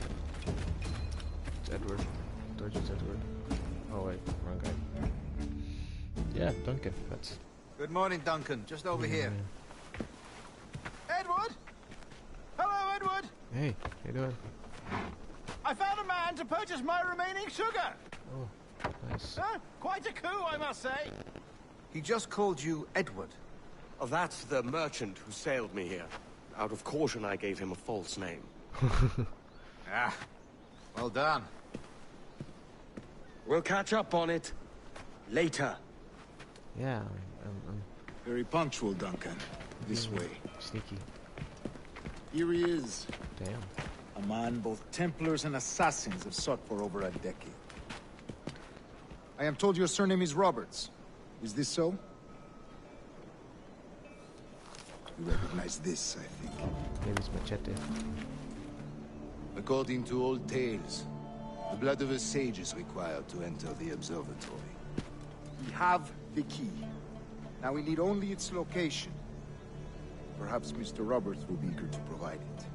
It's Edward. Told you it's Edward. Oh wait, wrong guy. Yeah, Duncan. That's. Good morning, Duncan. Just over here. Edward! Hello, Edward! Hey, how you doing? I found a man to purchase my remaining sugar. Oh, nice. Quite a coup, I must say. He just called you Edward. Oh, that's the merchant who sailed me here. Out of caution, I gave him a false name. Ah, well done. We'll catch up on it later. Yeah, I'm very punctual, Duncan. This way. Sneaky. Here he is. Damn. A man both Templars and Assassins have sought for over a decade. I am told your surname is Roberts. Is this so? You recognize this, I think. Maybe it's Machete. According to old tales, the blood of a sage is required to enter the observatory. We have the key. Now we need only its location. Perhaps Mr. Roberts will be eager to provide it.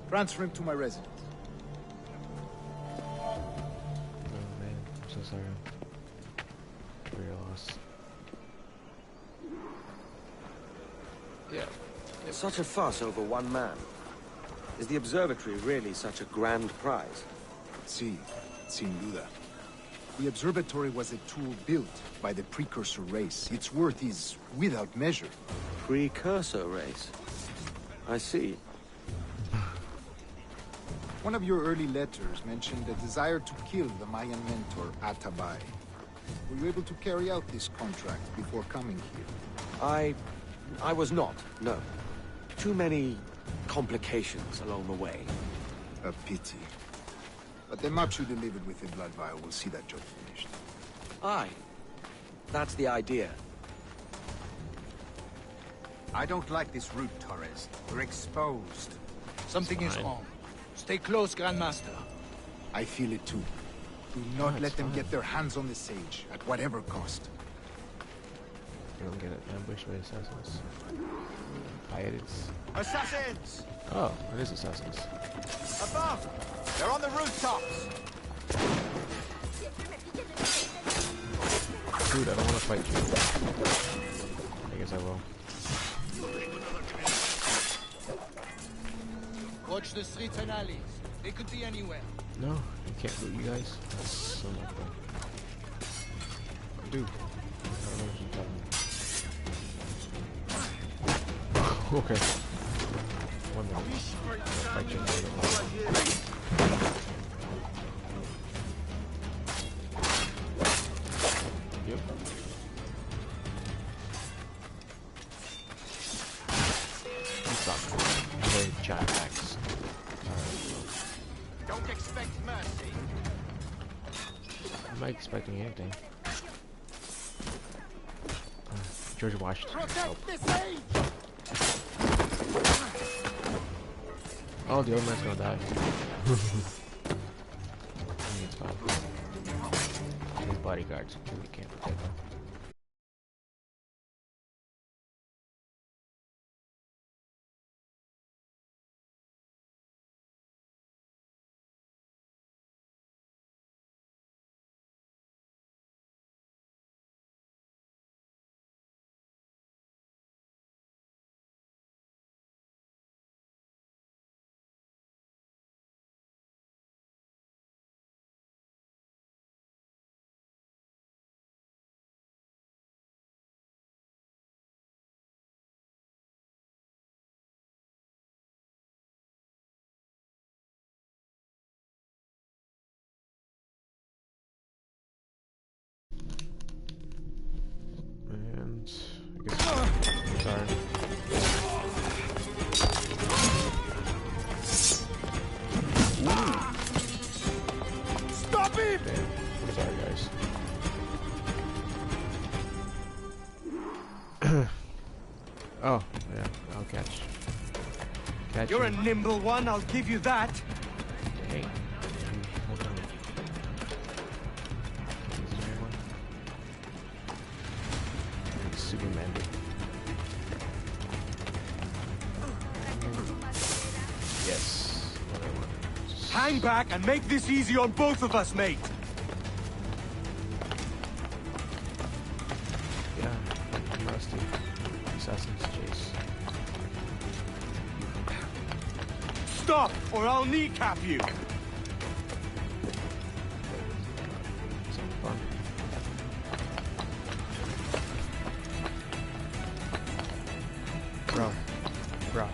Transfer him to my residence. Oh man, I'm so sorry for your loss. Yeah. Such a fuss over one man. Is the observatory really such a grand prize? Si, sin duda. The observatory was a tool built by the precursor race. Its worth is without measure. Precursor race? I see. One of your early letters mentioned a desire to kill the Mayan mentor, Atabay. Were you able to carry out this contract before coming here? I was not, no. Too many complications along the way. A pity. But the map you delivered with the blood vial will see that job finished. Aye. That's the idea. I don't like this route, Torres. We're exposed. Something is wrong. Stay close, Grandmaster. I feel it too. Do not let them get their hands on the sage, at whatever cost. You don't get ambushed by assassins. Pirates. Assassins! Oh, it is assassins. Above! They're on the rooftops! Dude, I don't want to fight you. I guess I will. Watch the streets and alleys. They could be anywhere. No, you can't loot you guys. That's so not fun. Dude, I don't know what you're talking about. Okay. 1 minute. I'll fight you. Yep. You suck. Very chat hacks. Don't expect mercy. I'm not expecting anything. George Washington. Protect this age! Oh, the old man's gonna die. It's fine. His bodyguards really can't protect him. And I guess sorry. Stop it! Damn. I'm sorry, guys. Oh, yeah, I'll catch You're you. a nimble one, I'll give you that. Dang. Superman did. Yes. What I wanted. Hang back and make this easy on both of us, mate. Yeah, I'm rusty. Assassin's chase. Stop, or I'll kneecap you. Some fun. Bro.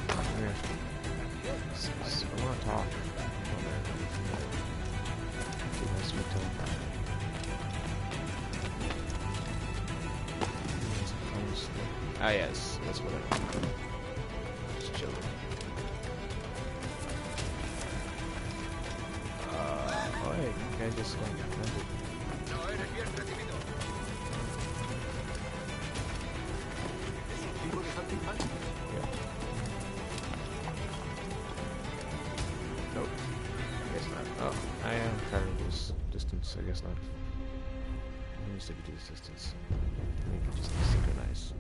Come here. I want to talk. Ah, yes, that's what I want. Just chilling. Oh, hey, okay, just like Nope. I guess not. Oh, I am covering this distance. I guess not. It needs to be this distance. Maybe just synchronize.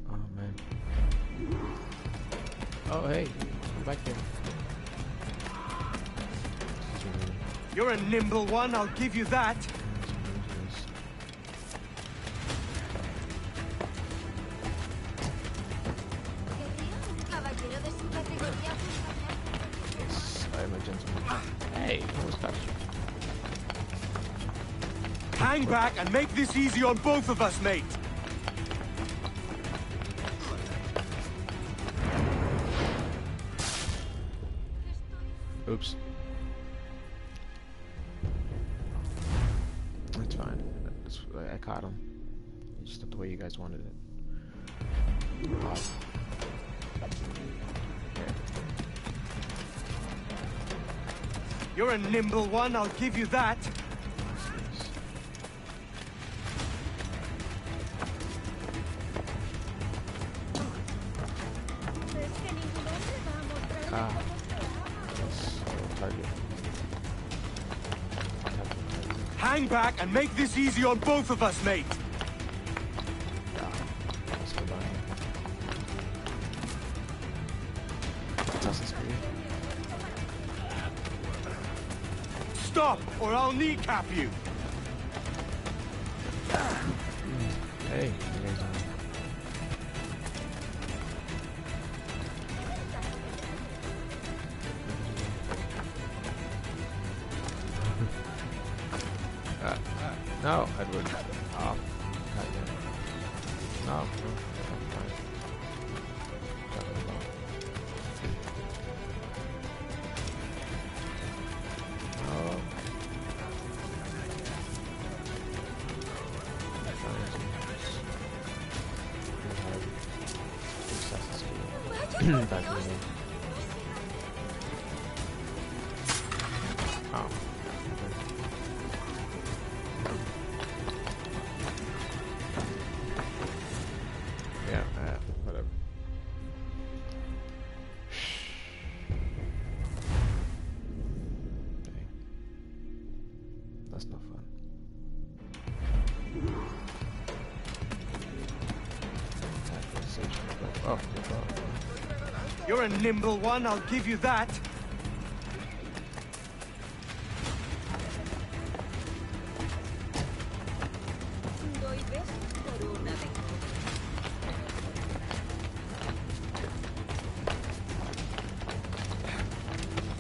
Oh man. Oh hey, I'm back here. You're a nimble one, I'll give you that. Yes, I am a gentleman. Hey, almost got you. Hang back and make this easy on both of us, mate. Oops. That's fine. I caught him. It's just not the way you guys wanted it. You're a nimble one, I'll give you that. Hang back and make this easy on both of us, mate. Stop, or I'll kneecap you. Hey, no, Edward. Oh, no, whatever. Dang. That's not fun. Oh, you're a nimble one, I'll give you that.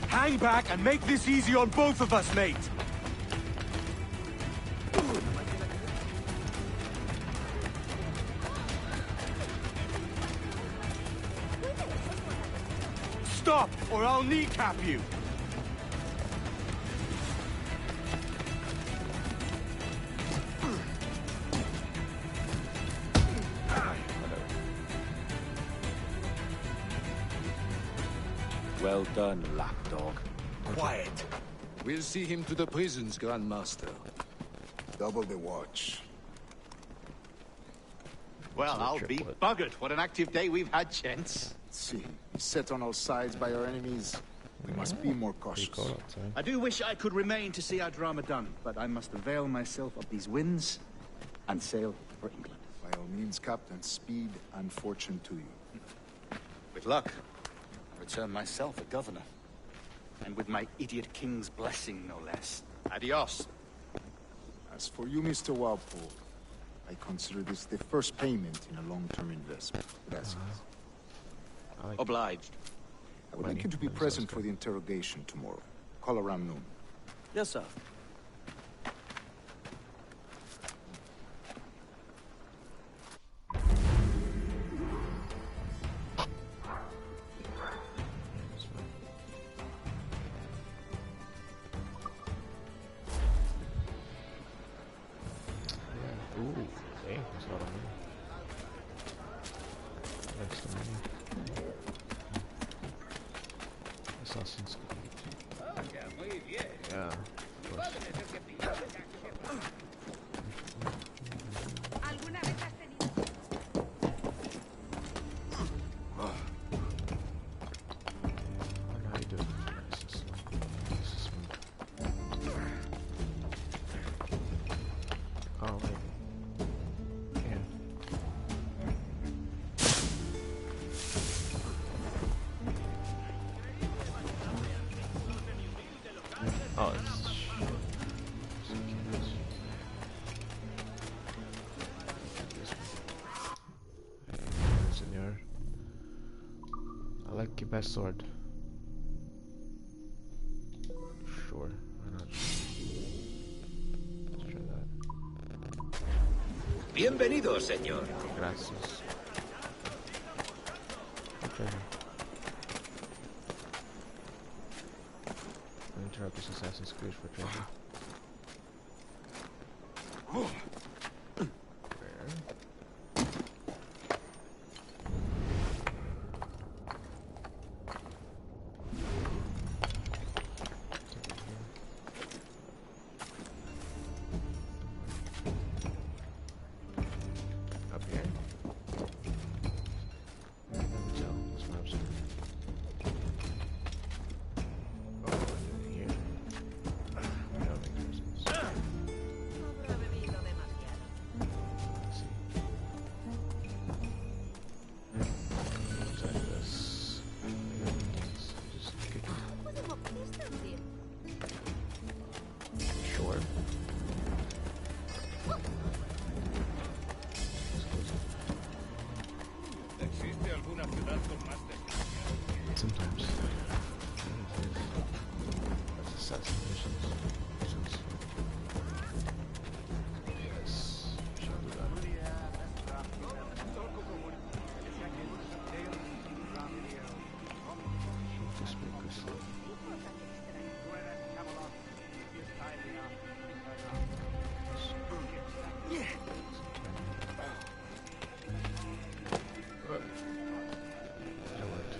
Hang back and make this easy on both of us, mate. Stop, or I'll kneecap you. Well done, lapdog. Quiet. We'll see him to the prisons, Grandmaster. Double the watch. Well, I'll be buggered. What an active day we've had, gents. See, set on all sides by our enemies. We must be more cautious. I do wish I could remain to see our drama done, but I must avail myself of these winds and sail for England. By all means, Captain, speed and fortune to you. With luck, I'll return myself a governor. And with my idiot king's blessing, no less. Adios. As for you, Mr. Walpole, I consider this the first payment in a long-term investment. Gracias. Obliged. I would like you to be present for the interrogation tomorrow. Call around noon. Yes, sir. Assassin's Creed. Yeah, of course. How do you do it? This is smooth. Oh, wait. Yeah. Oh, it's Senor. I like your best sword. Sure, why not? Let's try that. Bienvenido, señor. Gracias. Okay. Interrupt this Assassin's Creed for treasure. Up here. I can never tell. That's my upstairs. Sometimes. That's assassin missions. Yes, shall do that. Suspiciously. That worked.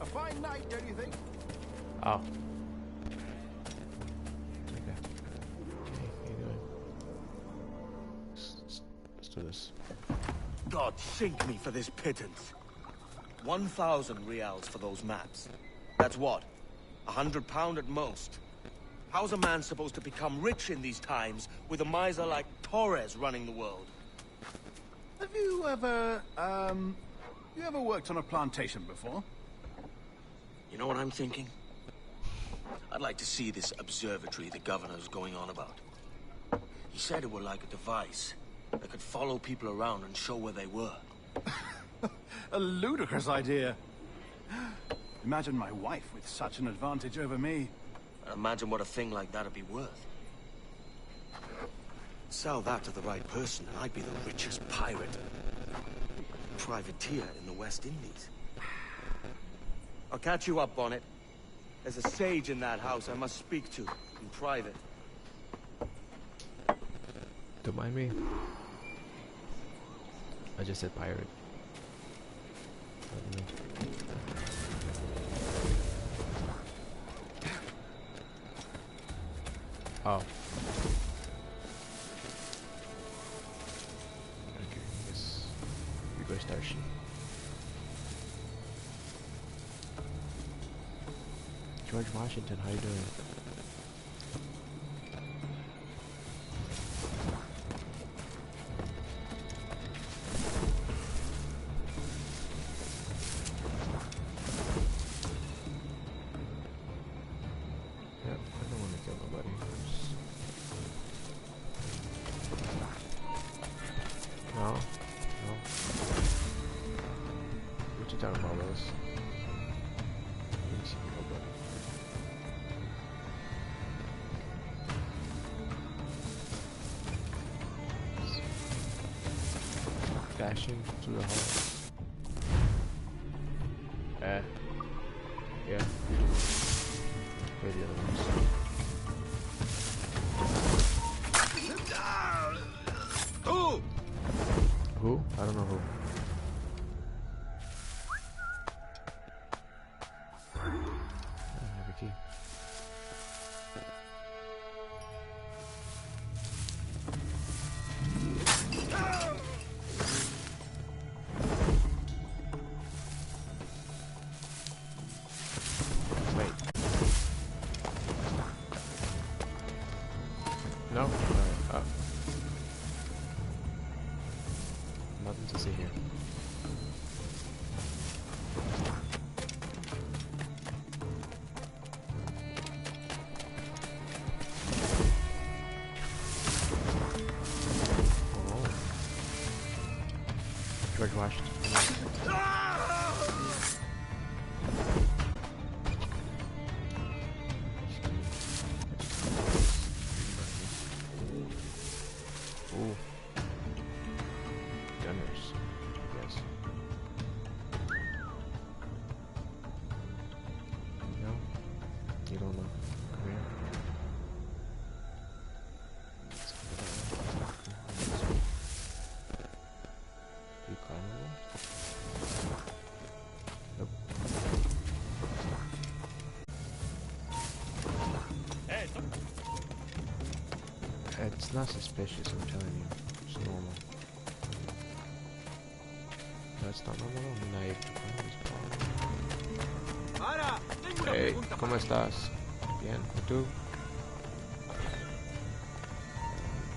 A fine night, don't you think? Oh. Okay. How you doing? Let's do this. God sink me for this pittance. 1,000 reals for those maps. That's what? £100 at most. How's a man supposed to become rich in these times with a miser like Torres running the world? Have you ever worked on a plantation before? You know what I'm thinking? I'd like to see this observatory the governor's going on about. He said it were like a device that could follow people around and show where they were. A ludicrous idea. Imagine my wife with such an advantage over me. Imagine what a thing like that'd be worth. Sell that to the right person and I'd be the richest pirate. Privateer in the West Indies. I'll catch you up on it. There's a sage in that house I must speak to in private. Don't mind me. I just said pirate. Oh. Okay, I guess you guys George Washington, how you doing? Yep, I don't want to kill nobody. No, no. What you talking about, Liz? I didn't see nobody. Dashing through the hall. Yeah. Where the other ones? Who? I don't know who. I have a key. Wait. No? Alright, nothing to see here. Oh. George Washington. Ooh. Gunners. Yes. No? You don't know. Come here. You climbable? Nope. It's not suspicious, I'm telling you. It's normal. That's not normal, I'm naive to climb. Hey, ¿cómo estás? Bien, ¿y tú?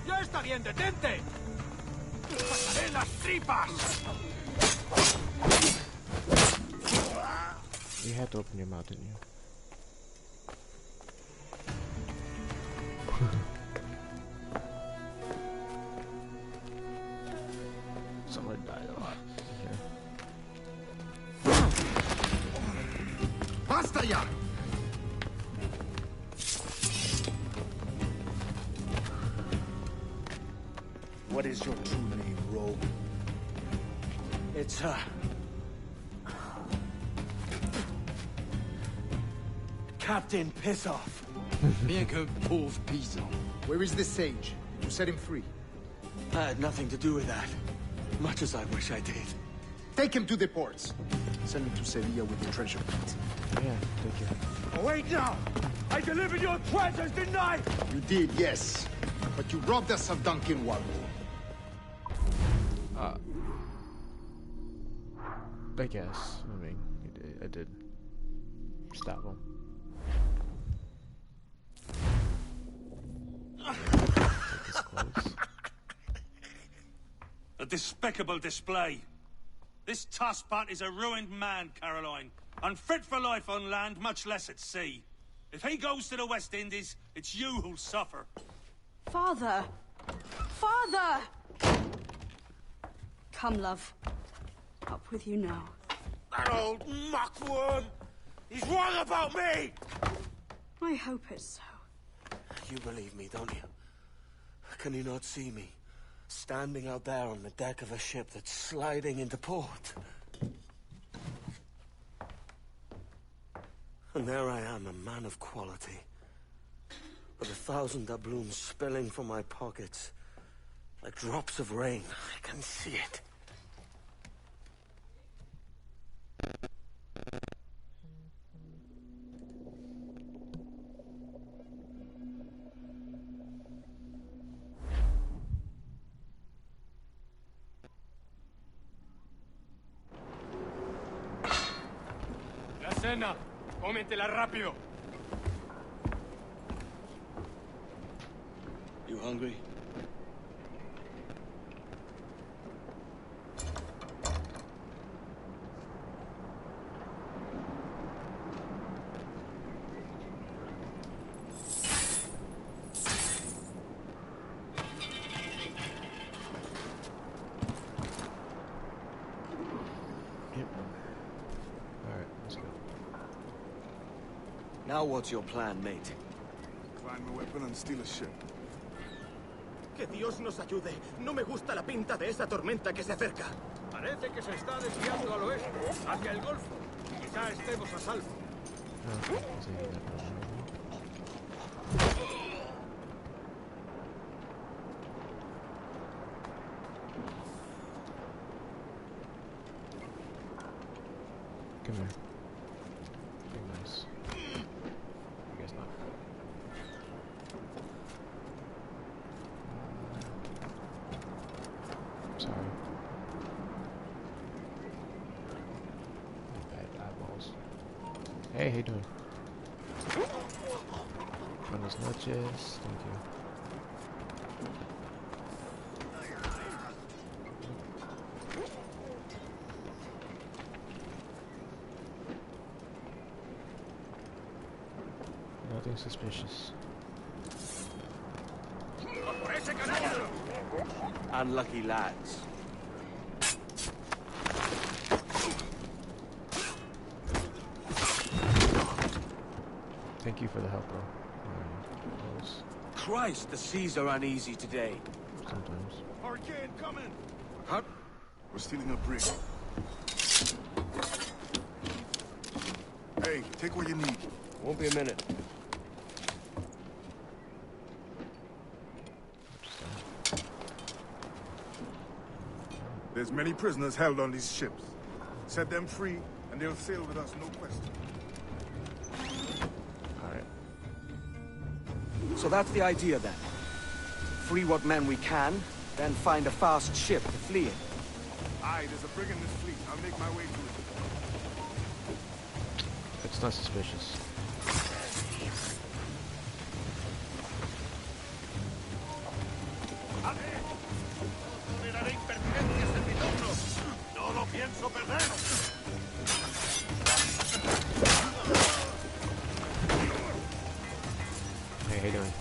¡Ya está bien, detente! ¡Te pasaré las tripas! You had to open your mouth, didn't you? Someone died a lot. Basta ya! What is your true name, rogue? It's, Captain Pissoff. Bien que pauvre paysan. Where is the sage? You set him free. I had nothing to do with that. Much as I wish I did. Take him to the ports. Send him to Sevilla with the treasure. Yeah, take care. Oh, wait now! I delivered your treasures, didn't I? You did, yes. But you robbed us of Duncan Warlow. I guess. I mean, I did stop him. Take his clothes. A despicable display. This tosspot is a ruined man, Caroline. Unfit for life on land, much less at sea. If he goes to the West Indies, it's you who'll suffer. Father! Father! Come, love. Up with you now. That old muckworm! He's wrong about me! I hope it's so. You believe me, don't you? Can you not see me? Standing out there on the deck of a ship that's sliding into port. And there I am, a man of quality. With 1,000 doubloons spilling from my pockets. Like drops of rain. I can see it. La cena. Cómetela rápido. You hungry? Now what's your plan, mate? Find a weapon and steal a ship. Que Dios nos ayude. No me gusta la pinta de esa tormenta que se acerca. Parece que se está desviando al oeste, hacia el Golfo. Quizá estemos a salvo. Come here. Be nice. I guess not. Sorry. Bad eyeballs. Hey, how you doing? Buenas noches. Thank you. Nothing suspicious. Unlucky lads. Thank you for the help, bro. Christ, the seas are uneasy today. Sometimes. Hurricane coming! Huh? We're stealing a brig. Hey, take what you need. Won't be a minute. There's many prisoners held on these ships. Set them free, and they'll sail with us, no question. Alright. So that's the idea then. Free what men we can, then find a fast ship to flee in. Aye, there's a brig in this fleet. I'll make my way to it. It's not suspicious. ¡No lo pienso perder! Hey, how you doing?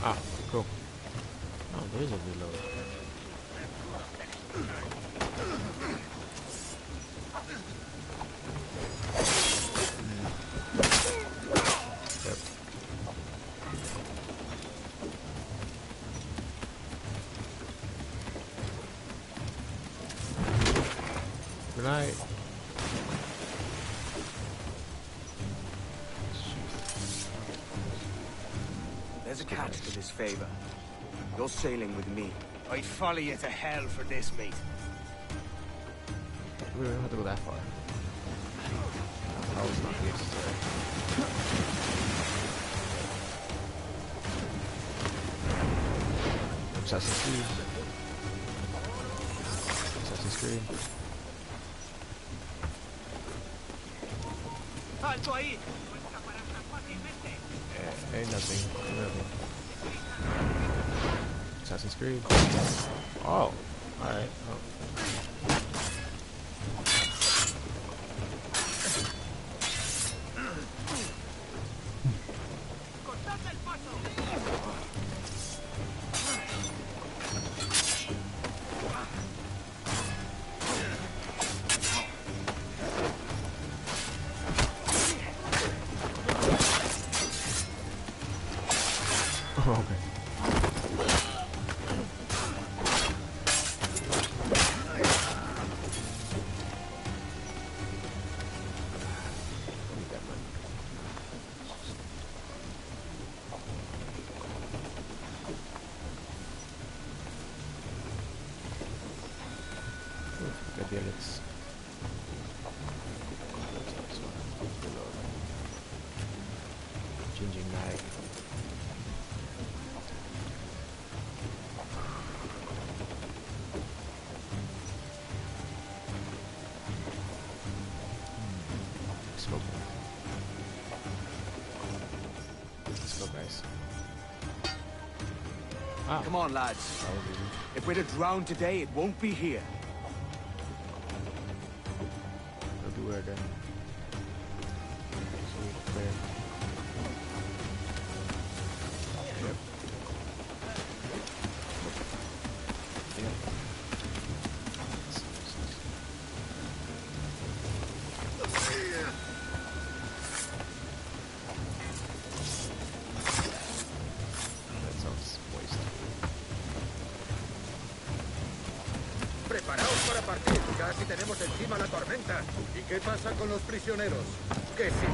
Ah, cool. Oh, there's a reload. Yep. Good night. There's a catch to this favor. You're sailing with me. I'd follow you to hell for this, mate. We don't have to go that far. I was not necessary. Assassin's Creed. Assassin's Creed. ¡Alto ahí! Ain't nothing. Nothing. Assassin's Creed. Oh. Alright. Oh. Okay. Come on, lads. If we're to drown today, it won't be here. It'll be weird then. Yep. Preparaos para partir. Casi tenemos encima la tormenta. ¿Y qué pasa con los prisioneros? Que sí.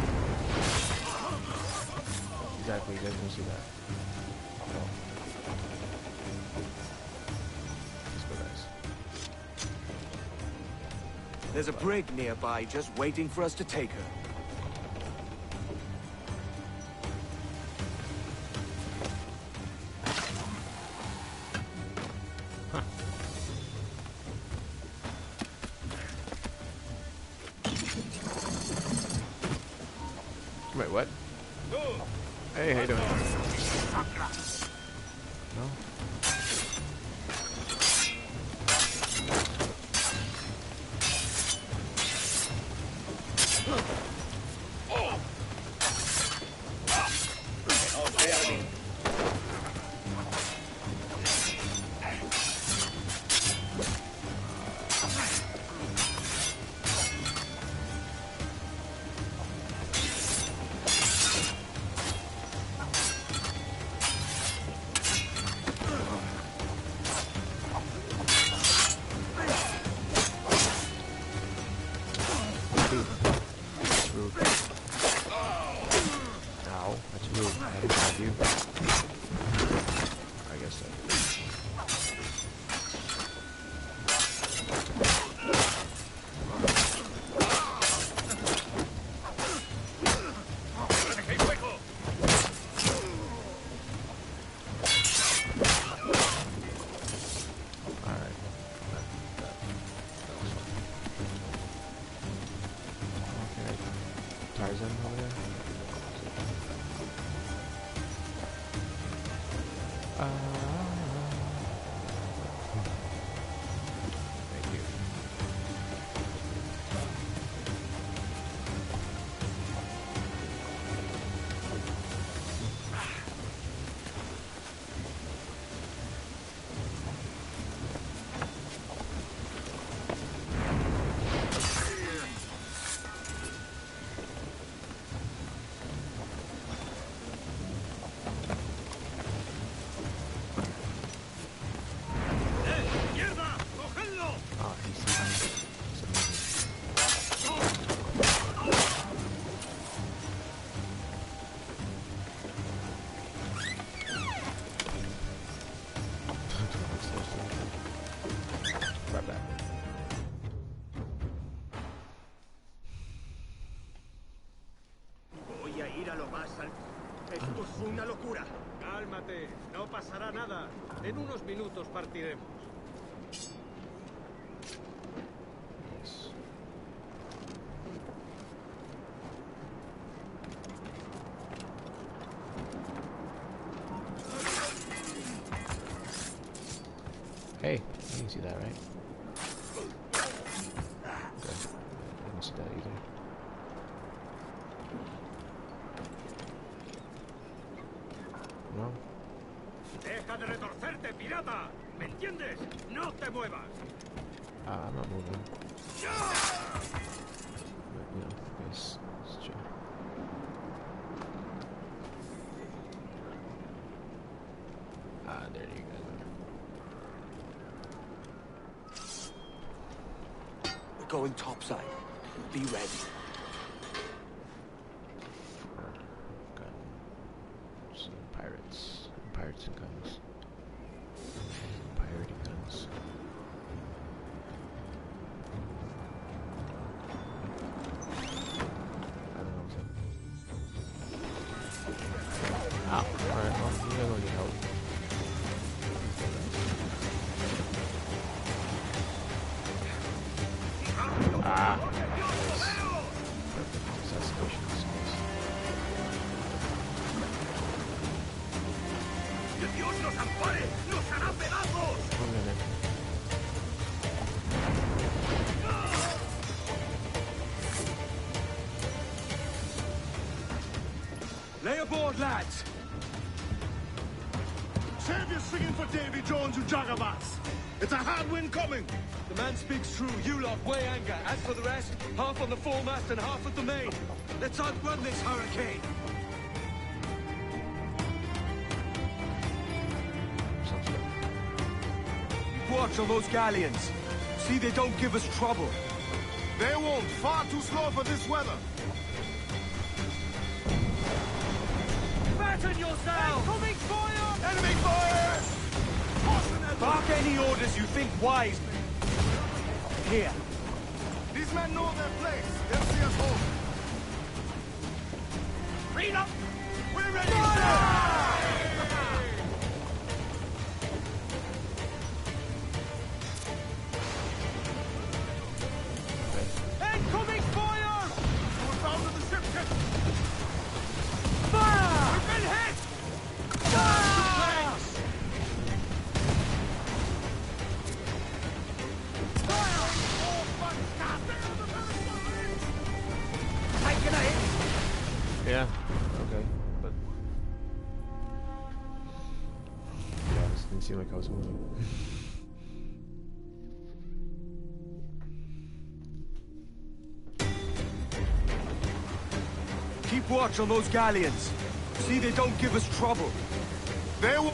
Exactly, you guys can see that. Let's go, guys. There's a brig nearby just waiting for us to take her. Wait, what? Hey, how you doing? No? Esto es una locura. Cálmate, no pasará nada. En unos minutos partiremos. Hey, you can see that, right? Okay. I didn't see that either. No. Deja de retorcerte, pirata. ¿Me entiendes? No te muevas. I'm not moving. But, you know, it's chill. There you go. We're going topside. Be ready. Pirates and guns. Piratey guns. I don't know what's up. Ow. Alright, well, you guys don't need help. Ah. Perfect assassination skills. ¡Dios nos ampare! ¡Vale! ¡Nos hará pedazos! One minute. Lay aboard, lads! Save your singing for Davy Jones, you jagabats! It's a hard wind coming! The man speaks true. You lot weigh anchor. As for the rest, half on the foremast and half at the main. Let's outrun this hurricane! Keep watch on those galleons. See they don't give us trouble. They won't. Far too slow for this weather. Batten yourselves! Incoming fire! Enemy fire! Bark any orders you think wise. Here. These men know their place. They'll see us home. Read up! We're ready, sir! Incoming fire! We're bound to the ship, Captain. Fire! We've been hit! Fire! Yeah, okay, but yeah, this didn't seem like I was moving. Keep watch on those galleons. See they don't give us trouble. They will.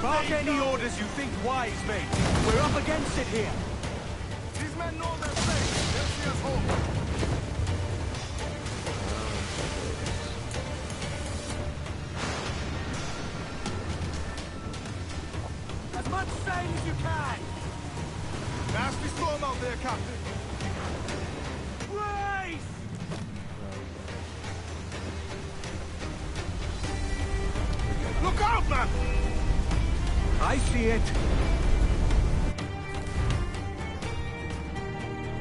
Bark any orders you think wise, mate. We're up against it here. These men know their place. They'll see us home. As much sail as you can. Nasty storm out there, Captain. Race! Look out, man! I see it.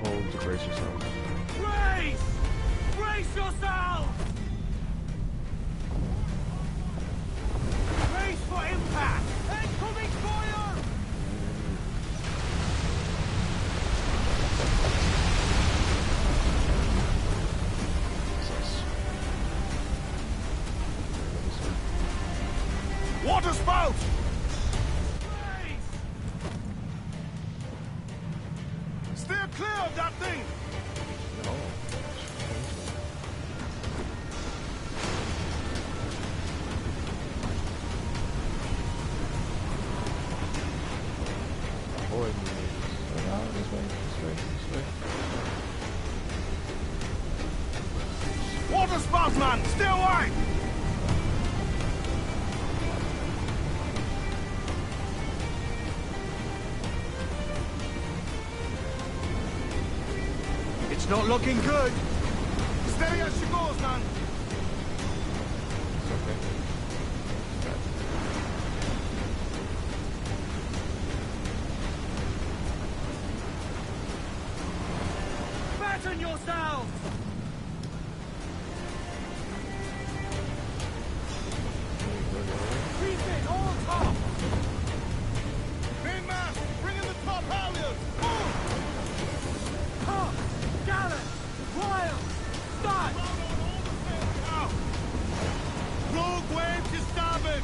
Hold to brace yourself. Brace! Brace yourself! Brace for impact! Incoming fire! Water spout! Steer clear of that thing! No. Avoid me. This way, this way, this way. Water spout, man! Stay wide! It's not looking good. Steady as she goes, man. It's okay. Batten yourselves! Keep it all top! Main mast! Bring in the top halyards! Move! Top! Gallant! Royal! Start! Rogue wave to starboard!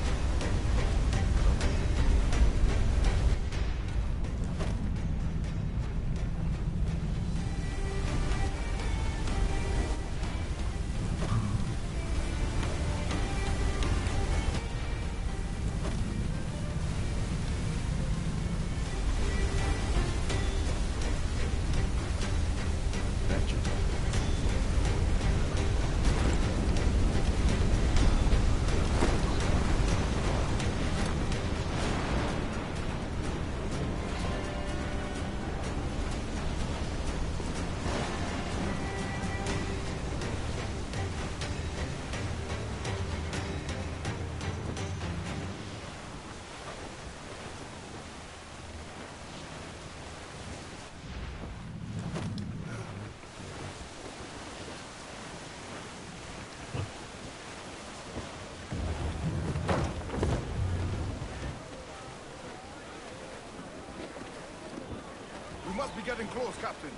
getting close, Captain.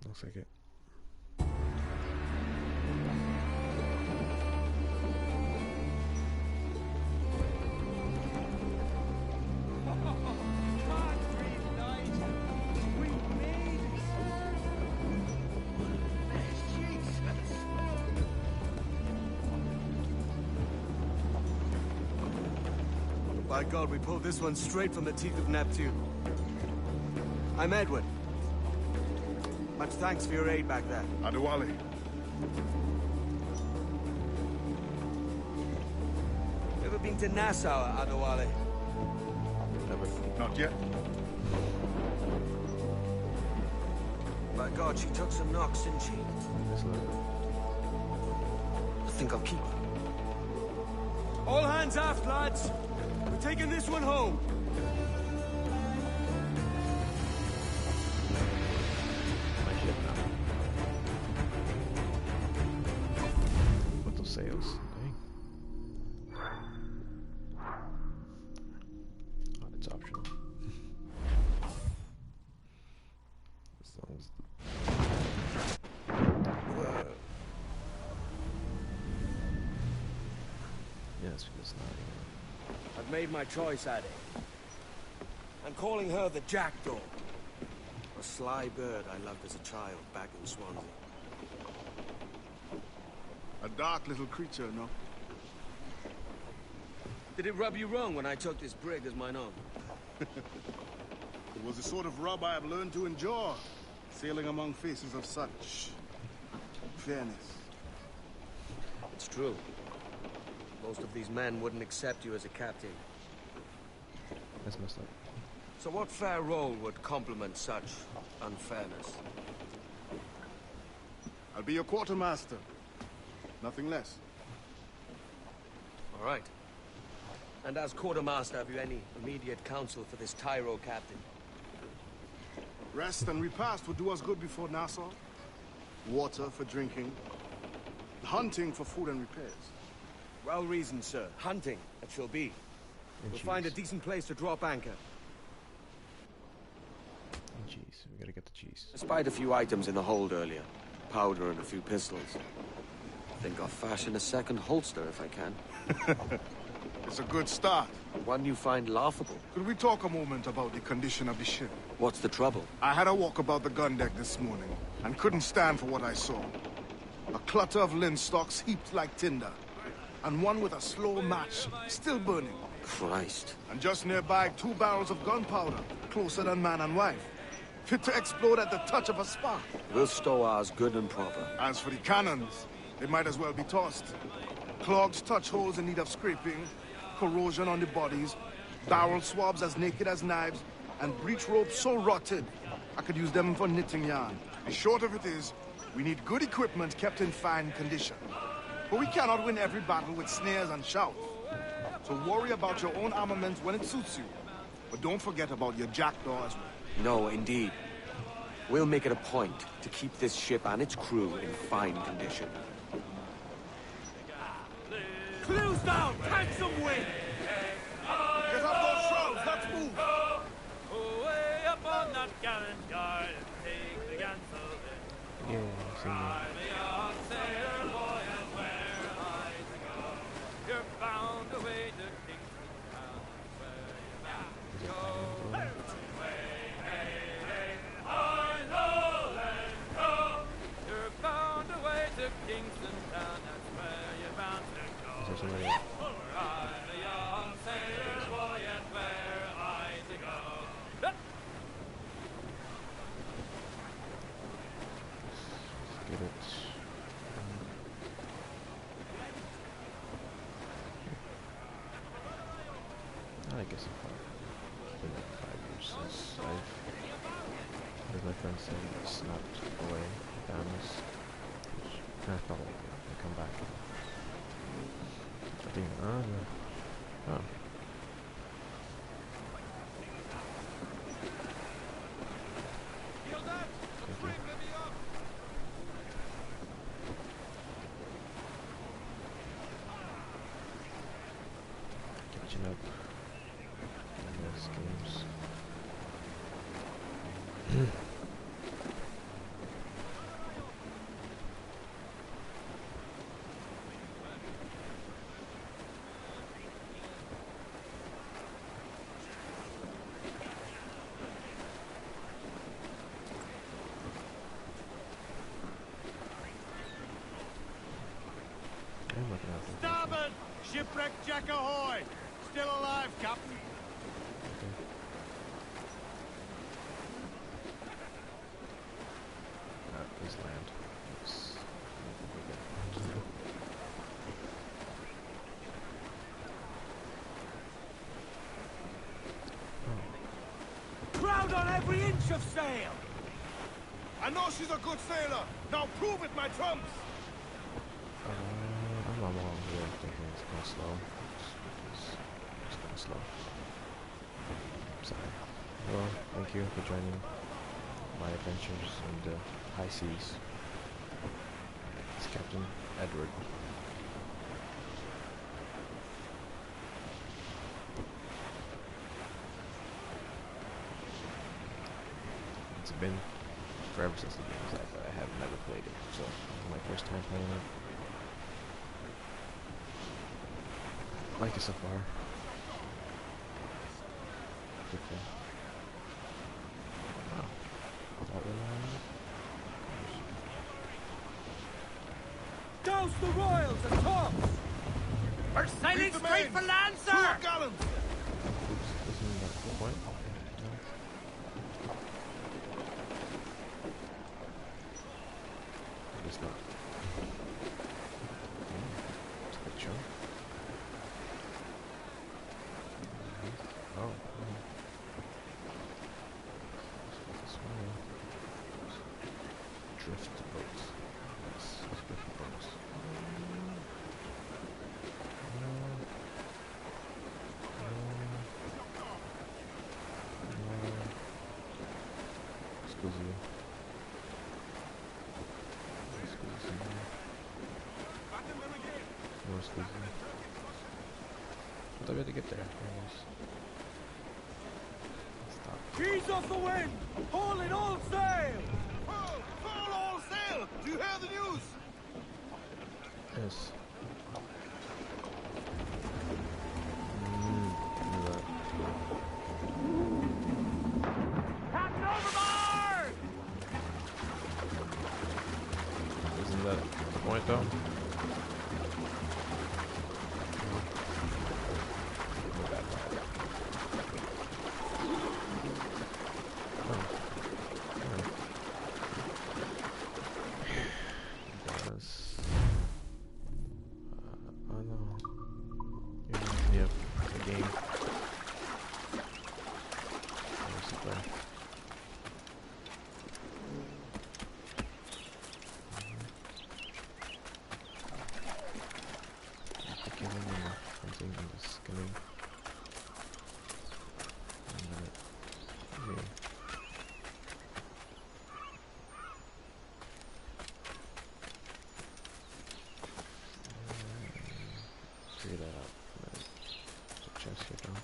Looks like it. By God, we pulled this one straight from the teeth of Neptune. I'm Edward. Much thanks for your aid back there. Adewale. Ever been to Nassau, Adewale? Never. Not yet. By God, she took some knocks, didn't she? I think I'll keep her. All hands aft, lads! We're taking this one home! My ship now. With those sails. Dang. Oh, it's optional. As long as... Yes, because not even... I've made my choice, Addy. I'm calling her the Jackdaw. A sly bird I loved as a child back in Swansea. A dark little creature, no? Did it rub you wrong when I took this brig as mine own? It was the sort of rub I have learned to endure, sailing among faces of such fairness. It's true. Most of these men wouldn't accept you as a captain. That's messed up. So what fair role would complement such unfairness? I'll be your quartermaster. Nothing less. All right. And as quartermaster, have you any immediate counsel for this Tyro captain? Rest and repast would do us good before Nassau. Water for drinking. Hunting for food and repairs. Well reasoned, sir. Hunting, it shall be. We'll find a decent place to drop anchor. And cheese. We gotta get the cheese. I spied a few items in the hold earlier. Powder and a few pistols. Think I'll fashion a second holster if I can. It's a good start. One you find laughable. Could we talk a moment about the condition of the ship? What's the trouble? I had a walk about the gun deck this morning, and couldn't stand for what I saw. A clutter of linstocks heaped like tinder, and one with a slow match, still burning. Christ. And just nearby, 2 barrels of gunpowder, closer than man and wife. Fit to explode at the touch of a spark. We'll stow ours good and proper. As for the cannons, they might as well be tossed. Clogged touch holes in need of scraping, corrosion on the bodies, barrel swabs as naked as knives, and breech ropes so rotted, I could use them for knitting yarn. The short of it is, we need good equipment kept in fine condition. But we cannot win every battle with snares and shouts. So worry about your own armament when it suits you. But don't forget about your jackdaw as well. No, indeed. We'll make it a point to keep this ship and its crew in fine condition. Clews down! Take some wind! Get up those shrouds! Let's move! Away up on that gallant guard, take the gansel in. Yeah, Cry me on, sailor boy, and where am I to go? You're bound away to Kingston Town, where you're bound to go. Way, hey, hey, I know and go. You're bound away to Kingston Town, that's where you're bound to go. Cry me on, sailor boy, and where am I to go? Get it. I guess it's been like 5 years since I've, as my friend said, snapped away Damas, which kind of felt like I come back. I think, oh. Catching up. Shipwrecked Jack ahoy! Still alive, Captain. That is land. Oops. Crowd on every inch of sail! I know she's a good sailor. Now prove it, my trumps. I'm on here thinking it's going slow. It's going slow. Sorry. Well, thank you for joining my adventures in the high seas. It's Captain Edward. It's been forever since the game's out, but I have never played it, so it's my first time playing it. I like it so far. Good thing. Wow. That one. Douse the royals and tops! We're sailing straight for land, sir! Gallons! Oops, isn't that the point? No. I guess not. It's a good show. Oh. This one. Drift boats. Yes, drift boats. Scusi. More scusi. What do we have to get there? Stop. Ease off the wind! Haul in all sail! Full all sail! Do you hear the news? Yes. Captain overboard! Isn't that the point though? Figure that out. Chest here, though.